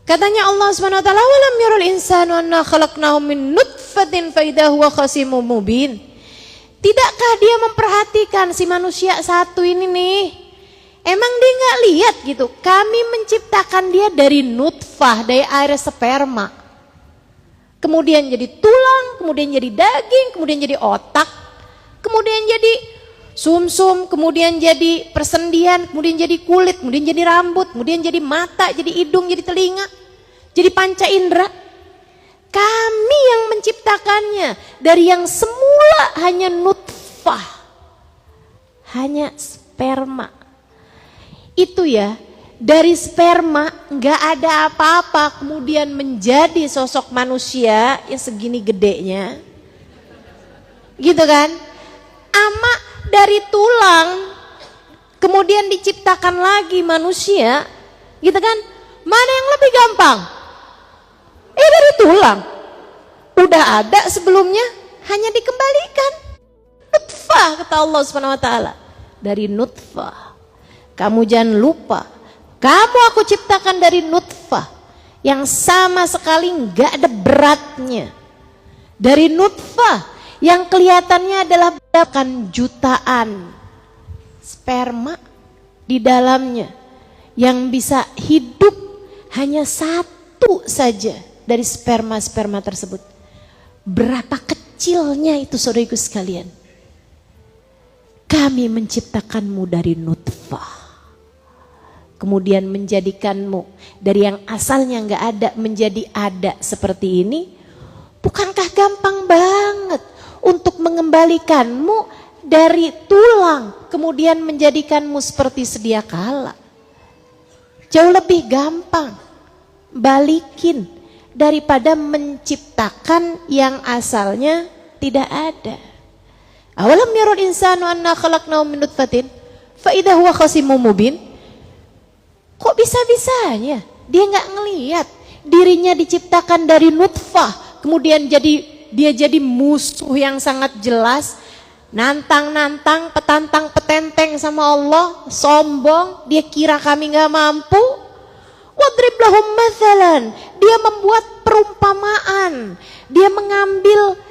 Katanya Allah Subhanahu wa taala, "Walam yarul insanu anna khalaqnahu min nutfatin fa idza huwa khasimun mubin." Tidakkah dia memperhatikan si manusia satu ini nih? Emang dia enggak lihat gitu? Kami menciptakan dia dari nutfah, dari air sperma. Kemudian jadi tulang, kemudian jadi daging, kemudian jadi otak, kemudian jadi sumsum, kemudian jadi persendian, kemudian jadi kulit, kemudian jadi rambut, kemudian jadi mata, jadi hidung, jadi telinga, jadi panca indera. Kami yang menciptakannya dari yang semula hanya nutfah, hanya sperma. Itu ya. Dari sperma nggak ada apa-apa kemudian menjadi sosok manusia yang segini gedenya, gitu kan? Ama dari tulang kemudian diciptakan lagi manusia, gitu kan? Mana yang lebih gampang? Dari tulang, udah ada sebelumnya, hanya dikembalikan. Nutfah kata Allah Subhanahu Wa Taala, dari nutfah. Kamu jangan lupa. Kamu aku ciptakan dari nutfah yang sama sekali nggak ada beratnya. Dari nutfah yang kelihatannya adalah bahkan jutaan sperma di dalamnya yang bisa hidup hanya satu saja dari sperma-sperma tersebut. Berapa kecilnya itu saudaraku sekalian. Kami menciptakanmu dari nutfah. Kemudian menjadikanmu dari yang asalnya nggak ada menjadi ada seperti ini, bukankah gampang banget untuk mengembalikanmu dari tulang kemudian menjadikanmu seperti sedia kala? Jauh lebih gampang balikin daripada menciptakan yang asalnya tidak ada. Awalam yarul insanu anna khalaqnahu min nutfatin fa idza huwa khasimun mubin. Kok bisa-bisanya dia nggak ngelihat dirinya diciptakan dari nutfah, kemudian dia jadi musuh yang sangat jelas, nantang-nantang, petantang-petenteng sama Allah, sombong, dia kira kami nggak mampu. Wadrib lahum mathalan, dia membuat perumpamaan, dia mengambil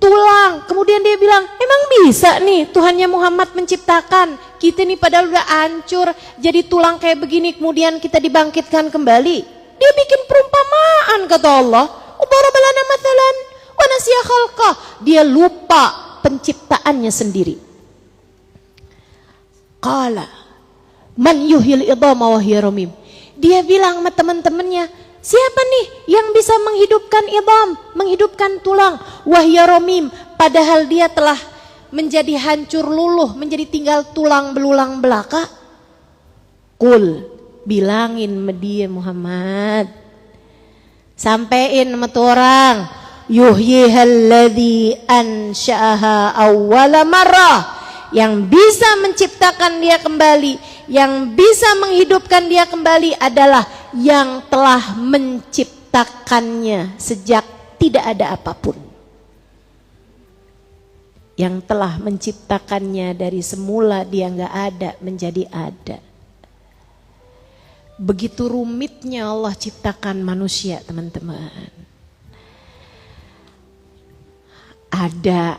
tulang, kemudian dia bilang, emang bisa nih Tuhannya Muhammad menciptakan kita nih padahal udah hancur jadi tulang kayak begini, kemudian kita dibangkitkan kembali. Dia bikin perumpamaan kata Allah. Daraba lana mathalan wa nasiya khalqah. Dia lupa penciptaannya sendiri. Qala man yuhyil idhama wa hiya ramim. Dia bilang sama teman-temannya, siapa nih yang bisa menghidupkan idham, menghidupkan tulang, wa hiya ramim, padahal dia telah menjadi hancur luluh, menjadi tinggal tulang belulang belaka. Kul, bilangin sama dia Muhammad, sampein sama tuh orang, yuhyihalladzi ansha'aha awwala marrah, yang bisa menciptakan dia kembali, yang bisa menghidupkan dia kembali adalah yang telah menciptakannya sejak tidak ada apapun. Yang telah menciptakannya dari semula dia nggak ada menjadi ada. Begitu rumitnya Allah ciptakan manusia, teman-teman. Ada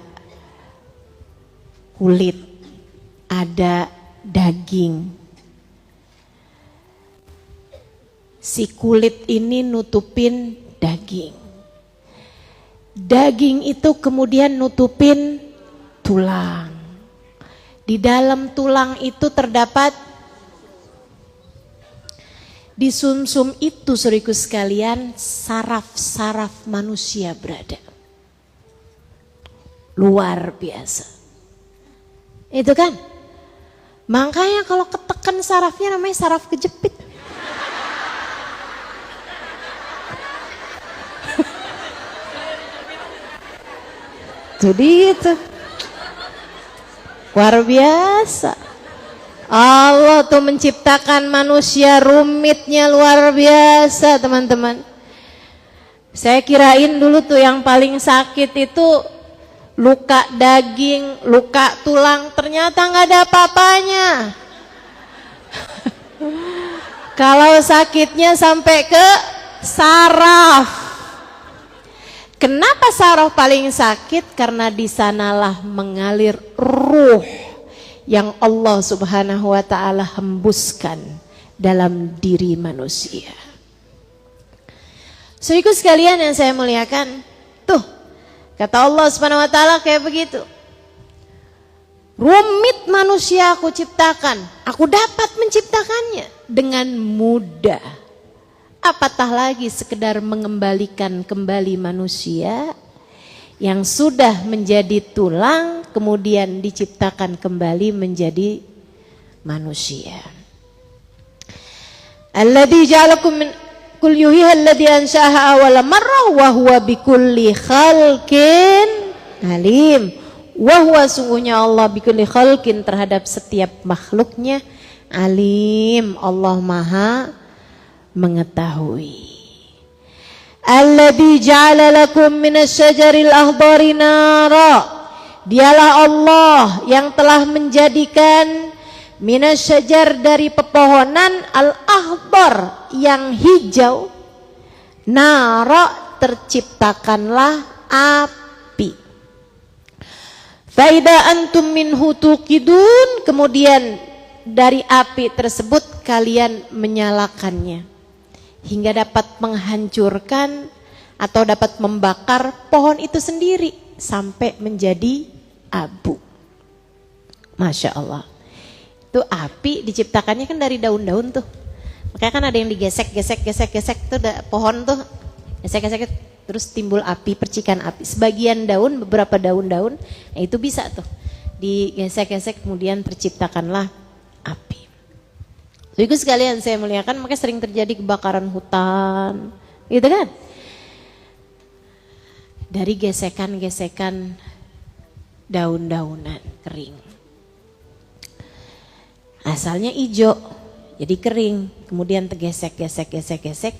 kulit, ada daging. Si kulit ini nutupin daging. Daging itu kemudian nutupin tulang. Di dalam tulang itu terdapat, di sumsum itu saudaraku sekalian, saraf-saraf manusia berada. Luar biasa. Itu kan? Makanya kalau ketekan sarafnya namanya saraf kejepit. Jadi itu luar biasa. Allah tuh menciptakan manusia rumitnya luar biasa, teman-teman. Saya kirain dulu tuh yang paling sakit itu luka daging, luka tulang, ternyata nggak ada apa-apanya. Kalau sakitnya sampai ke saraf. Kenapa saraf paling sakit? Karena di sanalah mengalir ruh yang Allah Subhanahu wa taala hembuskan dalam diri manusia. Saudaraku sekalian yang saya muliakan, tuh kata Allah Subhanahu wa taala kayak begitu. Rumit manusia aku ciptakan, aku dapat menciptakannya dengan mudah. Apatah lagi sekedar mengembalikan kembali manusia yang sudah menjadi tulang kemudian diciptakan kembali menjadi manusia. Alladzi ja'alakum min kul yuhyihalladzi ansha'aha awwala marrah wa huwa bikulli khalqin alim. Wa huwa, sungguhnya Allah, bikulli khalqin, terhadap setiap makhluknya, alim, Allah Maha mengetahui. Alladzi ja'ala lakum minasyajaril akhdari nara. Dialah Allah yang telah menjadikan minasyajar, dari pepohonan, al-akhdar, yang hijau, nara, terciptakanlah api. Faida antum minhu tuqidun, kemudian dari api tersebut kalian menyalakannya hingga dapat menghancurkan atau dapat membakar pohon itu sendiri sampai menjadi abu. Masya Allah. Itu api diciptakannya kan dari daun-daun tuh. Makanya kan ada yang digesek tuh pohon tuh, gesek terus timbul api, percikan api. Sebagian daun, beberapa daun-daun, nah itu bisa tuh digesek-gesek kemudian terciptakanlah api. Jadi sekalian saya muliakan, makanya sering terjadi kebakaran hutan, gitu kan? Dari gesekan-gesekan daun-daunan kering. Asalnya hijau, jadi kering, kemudian tergesek,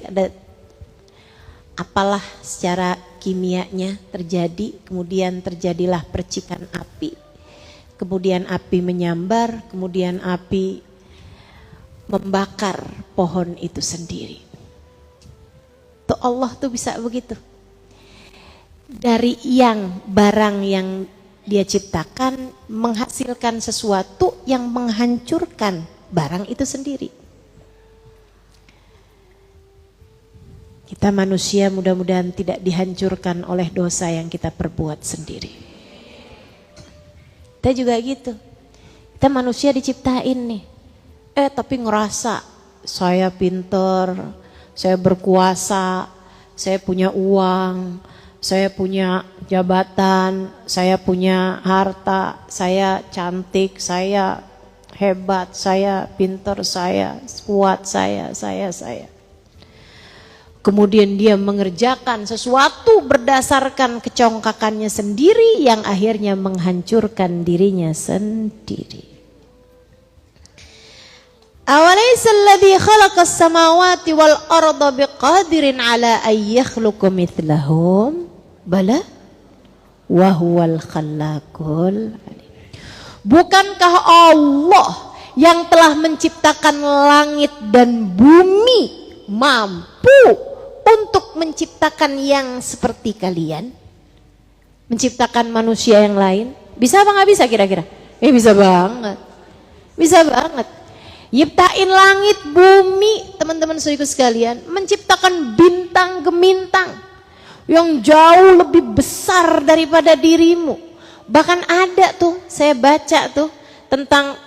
ada apalah secara kimianya terjadi, kemudian terjadilah percikan api. Kemudian api menyambar, kemudian api membakar pohon itu sendiri. Tuh Allah tuh bisa begitu. Dari barang yang dia ciptakan menghasilkan sesuatu yang menghancurkan barang itu sendiri. Kita manusia mudah-mudahan tidak dihancurkan oleh dosa yang kita perbuat sendiri. Kita juga gitu. Kita manusia diciptain nih. Tapi ngerasa saya pinter, saya berkuasa, saya punya uang, saya punya jabatan, saya punya harta, saya cantik, saya hebat, saya pinter, saya kuat, saya. Kemudian dia mengerjakan sesuatu berdasarkan kecongkakannya sendiri yang akhirnya menghancurkan dirinya sendiri. Awalaysa alladhi khalaqas samawati wal arda biqadirin ala ay yakhluqa mithlahum bala wa huwal khallaqul alim. Bukankah Allah yang telah menciptakan langit dan bumi mampu untuk menciptakan yang seperti kalian? Menciptakan manusia yang lain? Bisa apa nggak bisa kira-kira? Bisa banget. Bisa banget. Nyiptain langit, bumi, teman-teman saudaraku sekalian, menciptakan bintang gemintang yang jauh lebih besar daripada dirimu. Bahkan ada tuh, saya baca tuh tentang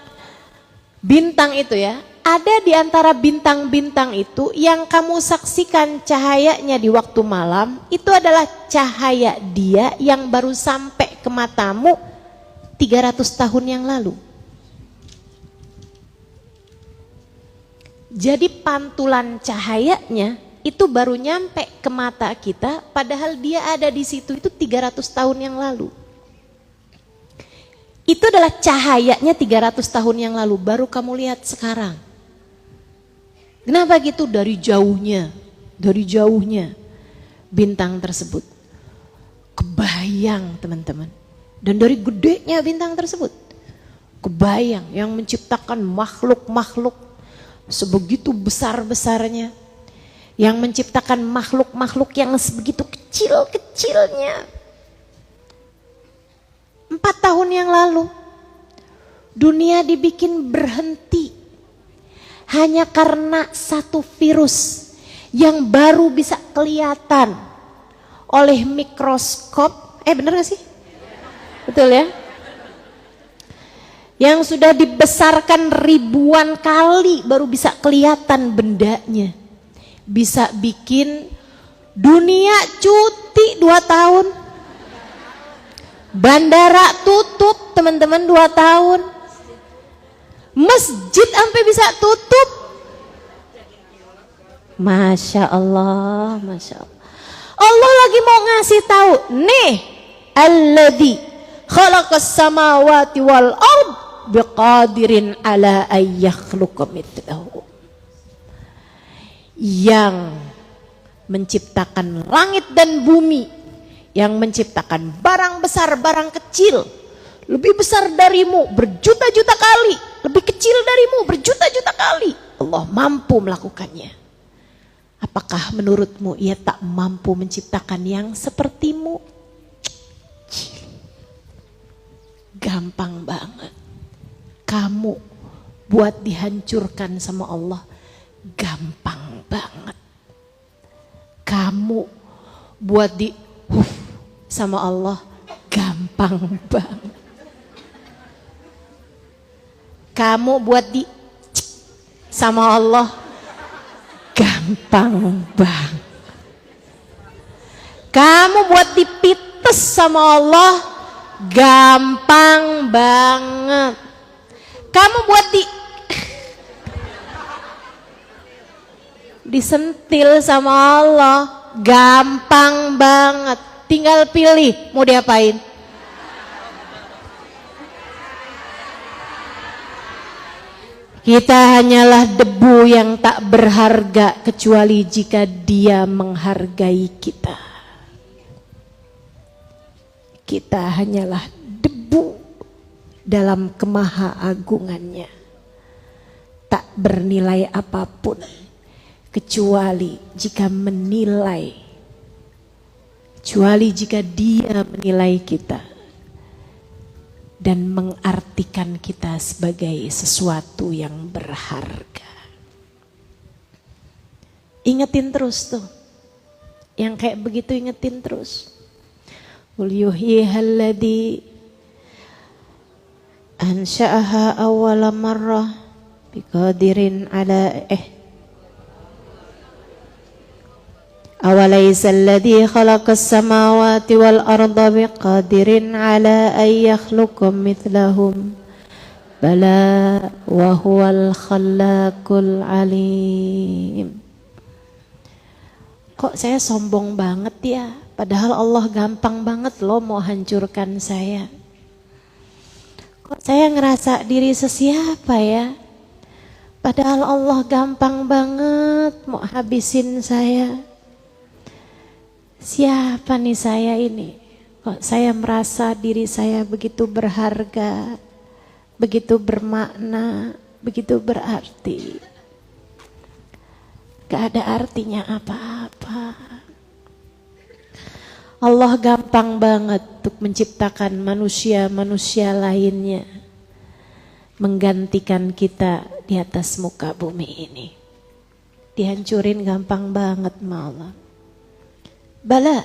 bintang itu ya. Ada di antara bintang-bintang itu yang kamu saksikan cahayanya di waktu malam, itu adalah cahaya dia yang baru sampai ke matamu 300 tahun yang lalu. Jadi pantulan cahayanya itu baru nyampe ke mata kita, padahal dia ada di situ itu 300 tahun yang lalu. Itu adalah cahayanya 300 tahun yang lalu, baru kamu lihat sekarang. Kenapa gitu? Dari jauhnya bintang tersebut kebayang teman-teman. Dan dari gedenya bintang tersebut kebayang yang menciptakan makhluk-makhluk sebegitu besar-besarnya, yang menciptakan makhluk-makhluk yang sebegitu kecil-kecilnya. 4 tahun yang lalu dunia dibikin berhenti hanya karena satu virus yang baru bisa kelihatan oleh mikroskop. Bener gak sih? Betul ya? Yang sudah dibesarkan ribuan kali baru bisa kelihatan bendanya. Bisa bikin dunia cuti 2 tahun. Bandara tutup teman-teman 2 tahun. Masjid sampai bisa tutup. Masya Allah, Masya Allah. Allah lagi mau ngasih tahu, nih, alladzi khalaqas samawati wal ard biqadirin ala ay yakhluqa mithlahu. Yang menciptakan langit dan bumi, yang menciptakan barang besar, barang kecil, lebih besar darimu berjuta-juta kali, lebih kecil darimu berjuta-juta kali. Allah mampu melakukannya. Apakah menurutmu ia tak mampu menciptakan yang sepertimu? Gampang banget. Kamu buat dihancurkan sama Allah gampang banget. Kamu buat sama Allah gampang banget. Kamu buat sama Allah gampang banget. Kamu buat dipites sama Allah gampang banget. Kamu buat disentil sama Allah gampang banget. Tinggal pilih mau diapain. Kita hanyalah debu yang tak berharga kecuali jika Dia menghargai kita. Kita hanyalah debu dalam kemahaagungannya, tak bernilai apapun kecuali jika Dia menilai kita dan mengartikan kita sebagai sesuatu yang berharga. Ingetin terus tuh, yang kayak begitu ingetin terus. Qul yuhyihalladzi ansha'aha awwala marrah biqadirin ala awalaisa alladzi khalaqas samawati wal arda biqadirin ala ay yakhluqa mithlahum bala wa huwal khallaqul alim. Kok saya sombong banget ya? Padahal Allah gampang banget loh mau hancurkan saya. Kok saya ngerasa diri sesiapa ya? Padahal Allah gampang banget mau habisin saya. Siapa nih saya ini? Kok saya merasa diri saya begitu berharga, begitu bermakna, begitu berarti. Gak ada artinya apa-apa. Allah gampang banget untuk menciptakan manusia-manusia lainnya, menggantikan kita di atas muka bumi ini. Dihancurin gampang banget sama Allah. Bala,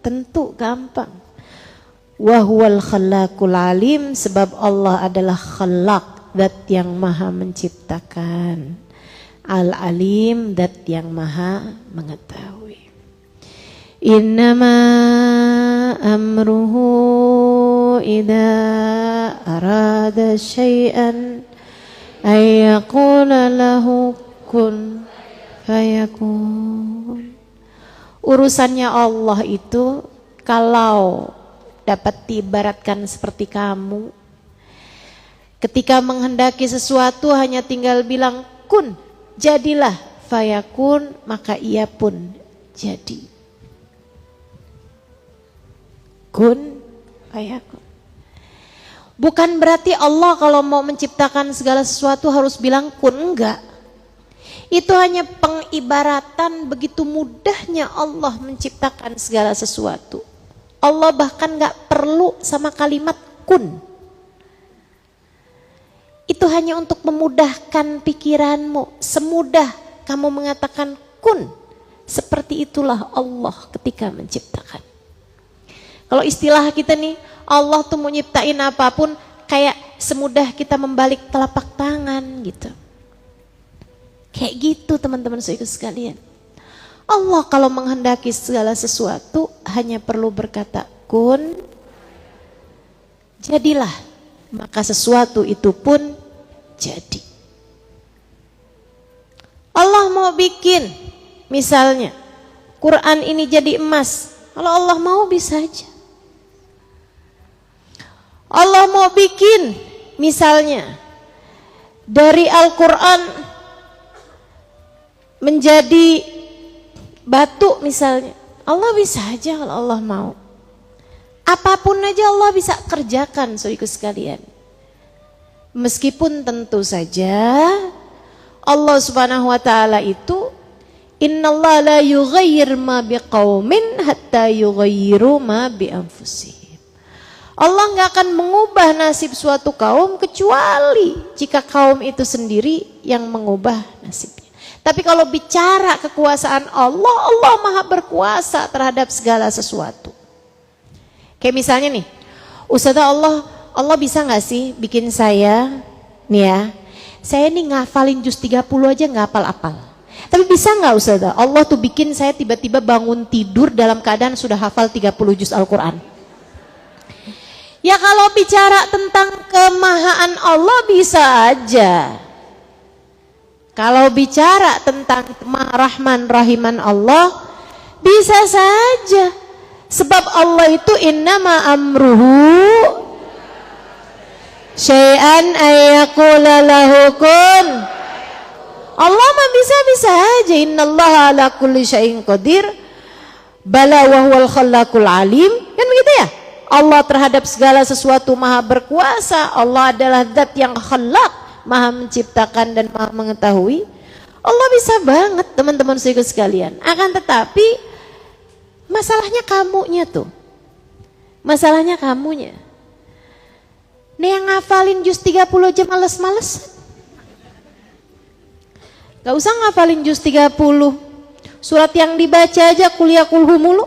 tentu gampang. Wa huwal khallaqul alim, sebab Allah adalah khallaq, zat yang maha menciptakan. Al-alim, zat yang maha mengetahui. Innama amruhu idza arada syai'an ay yaqula lahu kun fayakun. Urusannya Allah itu kalau dapat diibaratkan seperti kamu, ketika menghendaki sesuatu hanya tinggal bilang kun, jadilah, fayakun, maka ia pun jadi. Kun fayakun. Bukan berarti Allah kalau mau menciptakan segala sesuatu harus bilang kun, enggak. Itu hanya pengibaratan begitu mudahnya Allah menciptakan segala sesuatu. Allah bahkan enggak perlu sama kalimat kun. Itu hanya untuk memudahkan pikiranmu. Semudah kamu mengatakan kun. Seperti itulah Allah ketika menciptakan. Kalau istilah kita nih, Allah tuh mau nyiptain apapun kayak semudah kita membalik telapak tangan gitu. Kayak gitu teman-teman saudara sekalian. Allah kalau menghendaki segala sesuatu hanya perlu berkata kun, jadilah. Maka sesuatu itu pun jadi. Allah mau bikin, misalnya Quran ini jadi emas. Kalau Allah mau bisa aja. Allah mau bikin, misalnya dari Al-Quran menjadi batu misalnya. Allah bisa aja kalau Allah mau. Apapun aja Allah bisa kerjakan saudaraku sekalian. Meskipun tentu saja Allah Subhanahu wa taala itu innallaha la yughayyir ma biqaumin hatta yughayyiru ma bi anfusihim. Allah nggak akan mengubah nasib suatu kaum kecuali jika kaum itu sendiri yang mengubah nasibnya. Tapi kalau bicara kekuasaan Allah, Allah maha berkuasa terhadap segala sesuatu. Kayak misalnya nih, Ustazah Allah bisa nggak sih bikin saya, nih ya, saya nih ngafalin juz 30 aja nggak hafal-hafal. Tapi bisa nggak Ustazah, Allah tuh bikin saya tiba-tiba bangun tidur dalam keadaan sudah hafal 30 juz Al-Quran. Ya kalau bicara tentang kemahaan Allah bisa aja. Kalau bicara tentang Rahman Rahiman Allah bisa saja. Sebab Allah itu innama amruhu syai'an ayyaqula lahu kun. Allah mah bisa-bisa aja. Innallaha ala kulli syai'in qadir. Bala wa huwal khallaqul alim. Kan begitu ya? Allah terhadap segala sesuatu maha berkuasa. Allah adalah zat yang khalaq, maha menciptakan dan maha mengetahui. Allah bisa banget teman-teman saudara sekalian. Akan tetapi masalahnya kamunya tuh. Masalahnya kamunya. Nih yang ngafalin juz 30 aja males-males. Gak usah ngafalin juz 30. Surat yang dibaca aja kuliah kulhu mulu.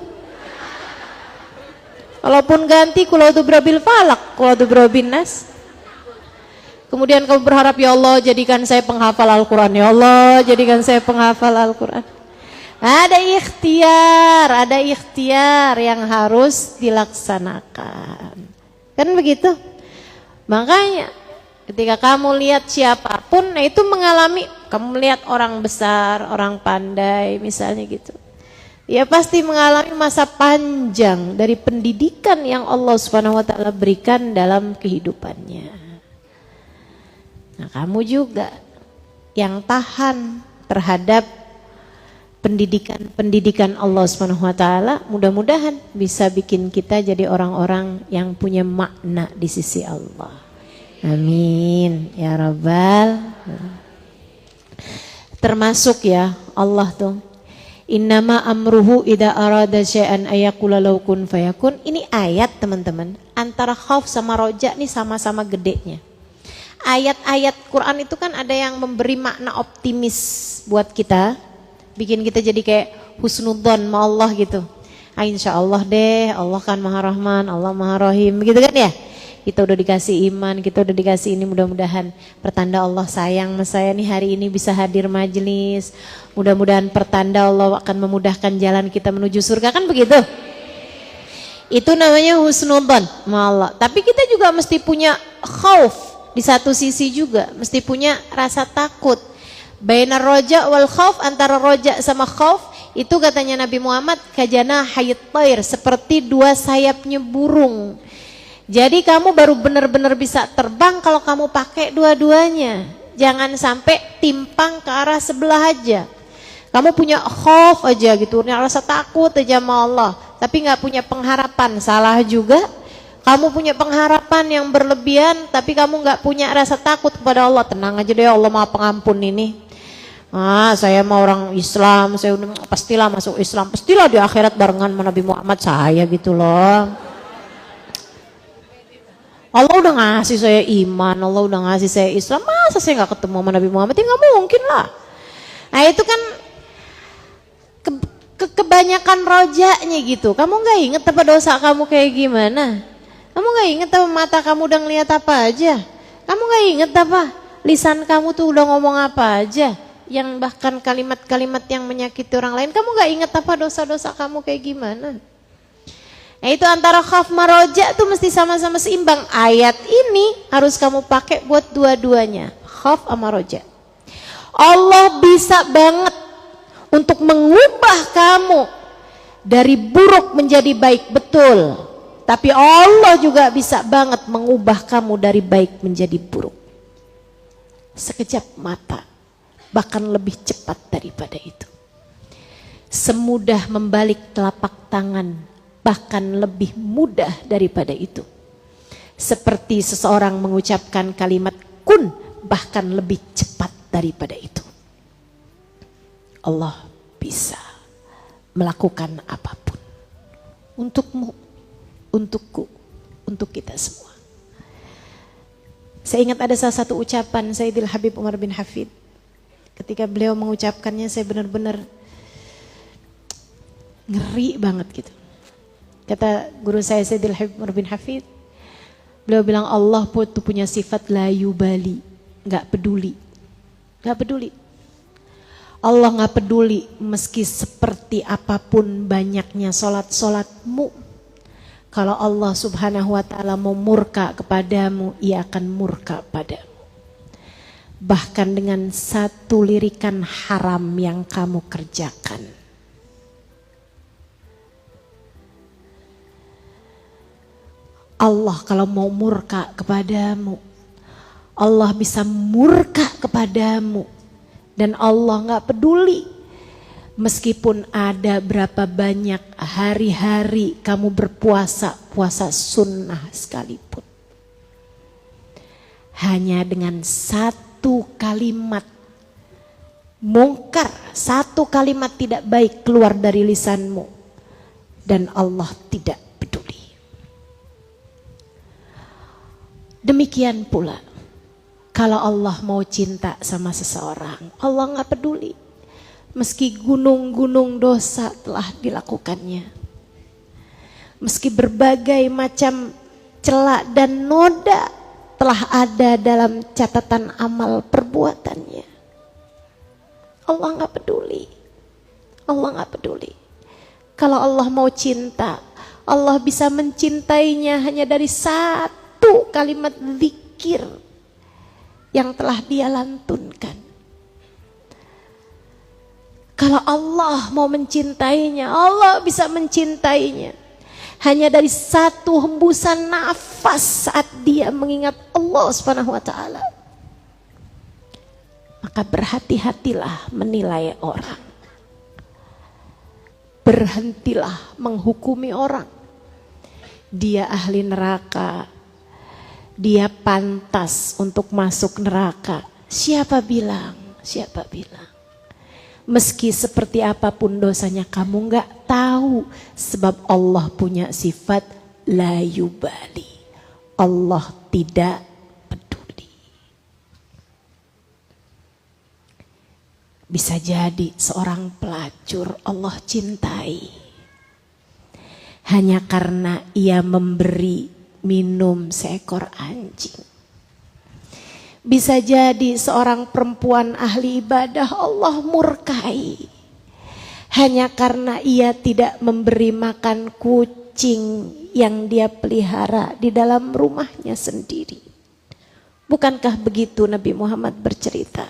Kalaupun ganti kulaudu birabil falak, kulaudu birabil nas. Kemudian kamu berharap, ya Allah jadikan saya penghafal Al-Quran, ya Allah jadikan saya penghafal Al-Quran. Ada ikhtiar yang harus dilaksanakan. Kan begitu? Makanya ketika kamu lihat siapapun, nah itu mengalami, kamu melihat orang besar, orang pandai misalnya gitu. Ya pasti mengalami masa panjang dari pendidikan yang Allah Subhanahu wa taala berikan dalam kehidupannya. Nah, kamu juga yang tahan terhadap pendidikan Allah Subhanahu wa taala, mudah-mudahan bisa bikin kita jadi orang-orang yang punya makna di sisi Allah. Amin ya rabbal. Termasuk ya Allah tuh, innama amruhu idza arada syai'an ayaqula law kun fayakun. Ini ayat teman-teman, antara khauf sama roja nih sama-sama gedenya. Ayat-ayat Quran itu kan ada yang memberi makna optimis buat kita, bikin kita jadi kayak husnudzon sama Allah gitu. Insya Allah deh, Allah kan Maha Rahman, Allah Maha Rahim, begitu kan ya. Kita udah dikasih iman, kita udah dikasih ini, mudah-mudahan pertanda Allah sayang sama saya nih, hari ini bisa hadir majelis. Mudah-mudahan pertanda Allah akan memudahkan jalan kita menuju surga, kan begitu. Itu namanya husnudzon sama Allah. Tapi kita juga mesti punya khauf. Di satu sisi juga mesti punya rasa takut. Bainar roja wal khauf, antara roja sama khauf itu katanya Nabi Muhammad kajana hayat tair, seperti dua sayapnya burung. Jadi kamu baru benar-benar bisa terbang kalau kamu pakai dua-duanya. Jangan sampai timpang ke arah sebelah aja. Kamu punya khauf aja gitu, punya rasa takut aja sama Allah, tapi nggak punya pengharapan, salah juga. Kamu punya pengharapan yang berlebihan, tapi kamu nggak punya rasa takut kepada Allah. Tenang aja deh, Allah Maha Pengampun ini. Saya mau orang Islam, saya udah pastilah masuk Islam, pastilah di akhirat barengan sama Nabi Muhammad saya gitu loh. Allah udah ngasih saya iman, Allah udah ngasih saya Islam, masa saya nggak ketemu sama Nabi Muhammad? Ya nggak mungkin lah. Nah itu kan kebanyakan rojanya gitu. Kamu nggak inget apa dosa kamu kayak gimana? Kamu gak inget apa mata kamu udah ngeliat apa aja? Kamu gak inget apa lisan kamu tuh udah ngomong apa aja? Yang bahkan kalimat-kalimat yang menyakiti orang lain, kamu gak inget apa dosa-dosa kamu kayak gimana? Nah itu antara khauf maroja tuh mesti sama-sama seimbang. Ayat ini harus kamu pakai buat dua-duanya, khauf sama roja. Allah bisa banget untuk mengubah kamu dari buruk menjadi baik, betul. Tapi Allah juga bisa banget mengubah kamu dari baik menjadi buruk. Sekejap mata, bahkan lebih cepat daripada itu. Semudah membalik telapak tangan, bahkan lebih mudah daripada itu. Seperti seseorang mengucapkan kalimat kun, bahkan lebih cepat daripada itu. Allah bisa melakukan apapun untukmu, untukku, untuk kita semua. Saya ingat ada salah satu ucapan Sayyidil Habib Umar bin Hafid. Ketika beliau mengucapkannya, saya benar-benar ngeri banget gitu. Kata guru saya Sayyidil Habib Umar bin Hafid, beliau bilang Allah tuh punya sifat la yubali, gak peduli. Gak peduli. Allah gak peduli meski seperti apapun banyaknya solat-solatmu. Kalau Allah Subhanahu wa taala mau murka kepadamu, ia akan murka padamu. Bahkan dengan satu lirikan haram yang kamu kerjakan. Allah kalau mau murka kepadamu, Allah bisa murka kepadamu. Dan Allah gak peduli. Meskipun ada berapa banyak hari-hari kamu berpuasa, puasa sunnah sekalipun. Hanya dengan satu kalimat mungkar, satu kalimat tidak baik keluar dari lisanmu, dan Allah tidak peduli. Demikian pula kalau Allah mau cinta sama seseorang, Allah gak peduli. Meski gunung-gunung dosa telah dilakukannya, meski berbagai macam celak dan noda telah ada dalam catatan amal perbuatannya, Allah nggak peduli. Allah nggak peduli. Kalau Allah mau cinta, Allah bisa mencintainya hanya dari satu kalimat zikir yang telah dia lantunkan. Kalau Allah mau mencintainya, Allah bisa mencintainya hanya dari satu hembusan nafas saat dia mengingat Allah Subhanahu wa taala. Maka berhati-hatilah menilai orang. Berhentilah menghukumi orang. Dia ahli neraka, dia pantas untuk masuk neraka. Siapa bilang? Siapa bilang? Meski seperti apapun dosanya, kamu gak tahu. Sebab Allah punya sifat la yubali. Allah tidak peduli. Bisa jadi seorang pelacur Allah cintai hanya karena ia memberi minum seekor anjing. Bisa jadi seorang perempuan ahli ibadah Allah murkai hanya karena ia tidak memberi makan kucing yang dia pelihara di dalam rumahnya sendiri. Bukankah begitu Nabi Muhammad bercerita?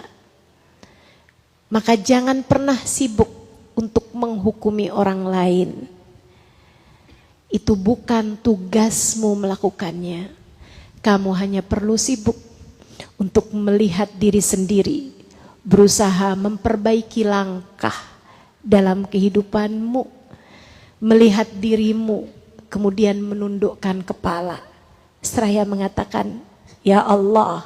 Maka jangan pernah sibuk untuk menghukumi orang lain. Itu bukan tugasmu melakukannya. Kamu hanya perlu sibuk untuk melihat diri sendiri, berusaha memperbaiki langkah dalam kehidupanmu, melihat dirimu, kemudian menundukkan kepala, seraya mengatakan, ya Allah,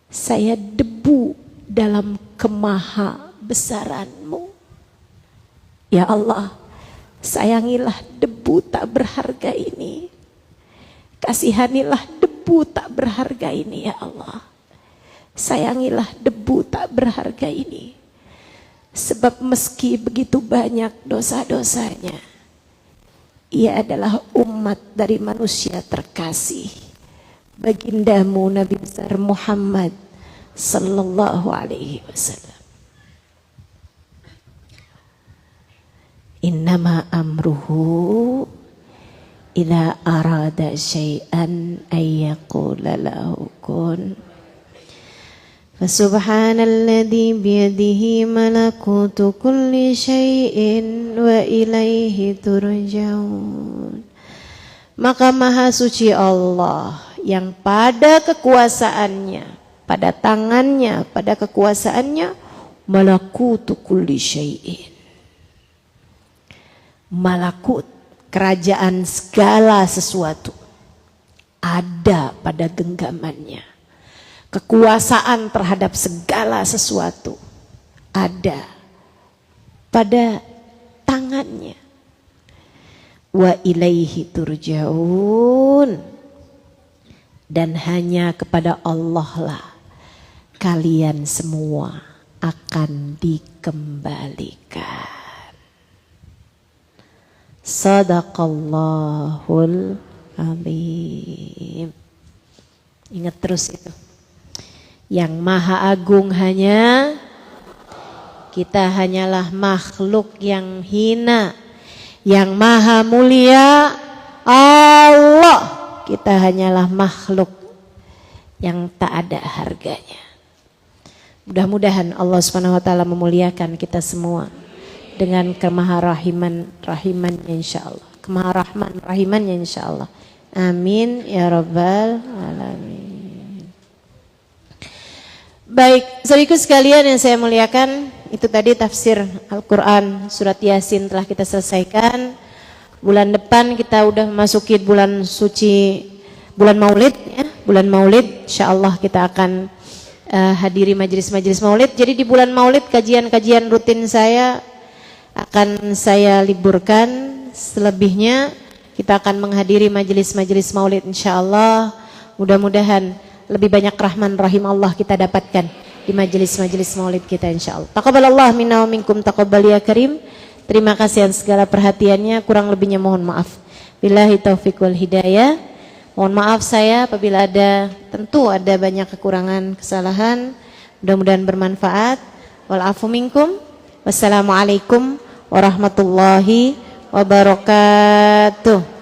saya debu dalam kemaha besaranmu. Ya Allah, sayangilah debu tak berharga ini. Kasihanilah debu tak berharga ini ya Allah. Sayangilah debu tak berharga ini. Sebab meski begitu banyak dosa-dosanya, ia adalah umat dari manusia terkasih, bagindamu Nabi besar Muhammad sallallahu alaihi wasallam. Innama amruhu idza arada syai'an ay yaqula lahu kun fasubhanalladzi biyadihi malakutu kulli syai'in wa ilaihi turja'un. Maka maha suci Allah yang pada kekuasaannya, pada tangannya, pada kekuasaannya malakutu kulli syai'in. Malakut, kerajaan segala sesuatu ada pada genggamannya. Kekuasaan terhadap segala sesuatu ada pada tangannya. Wa ilaihi turja'un. Dan hanya kepada Allah lah kalian semua akan dikembalikan. Sadaqallahul azim. Ingat terus itu. Yang maha agung hanya kita, hanyalah makhluk yang hina. Yang maha mulia Allah, kita hanyalah makhluk yang tak ada harganya. Mudah-mudahan Allah Subhanahu wa taala memuliakan kita semua dengan kemaha-rahimannya insyaallah. Kemaha-rahman-rahimannya insyaallah. Amin ya rabbal alamin. Baik, saudaraku sekalian yang saya muliakan, itu tadi tafsir Al-Qur'an surat Yasin telah kita selesaikan. Bulan depan kita udah masuki bulan suci, bulan Maulid ya. Bulan Maulid insyaallah kita akan hadiri majelis-majelis Maulid. Jadi di bulan Maulid kajian-kajian rutin saya akan saya liburkan, selebihnya kita akan menghadiri majelis-majelis Maulid insyaallah. Mudah-mudahan lebih banyak rahman rahim Allah kita dapatkan di majelis-majelis maulid kita insyaallah. Taqabbalallah minna wa minkum taqabbal ya karim. Terima kasih atas segala perhatiannya, kurang lebihnya mohon maaf. Billahi taufiq wal hidayah. Mohon maaf saya apabila tentu ada banyak kekurangan, kesalahan. Mudah-mudahan bermanfaat. Wal afu minkum. Wassalamualaikum warahmatullahi wabarakatuh.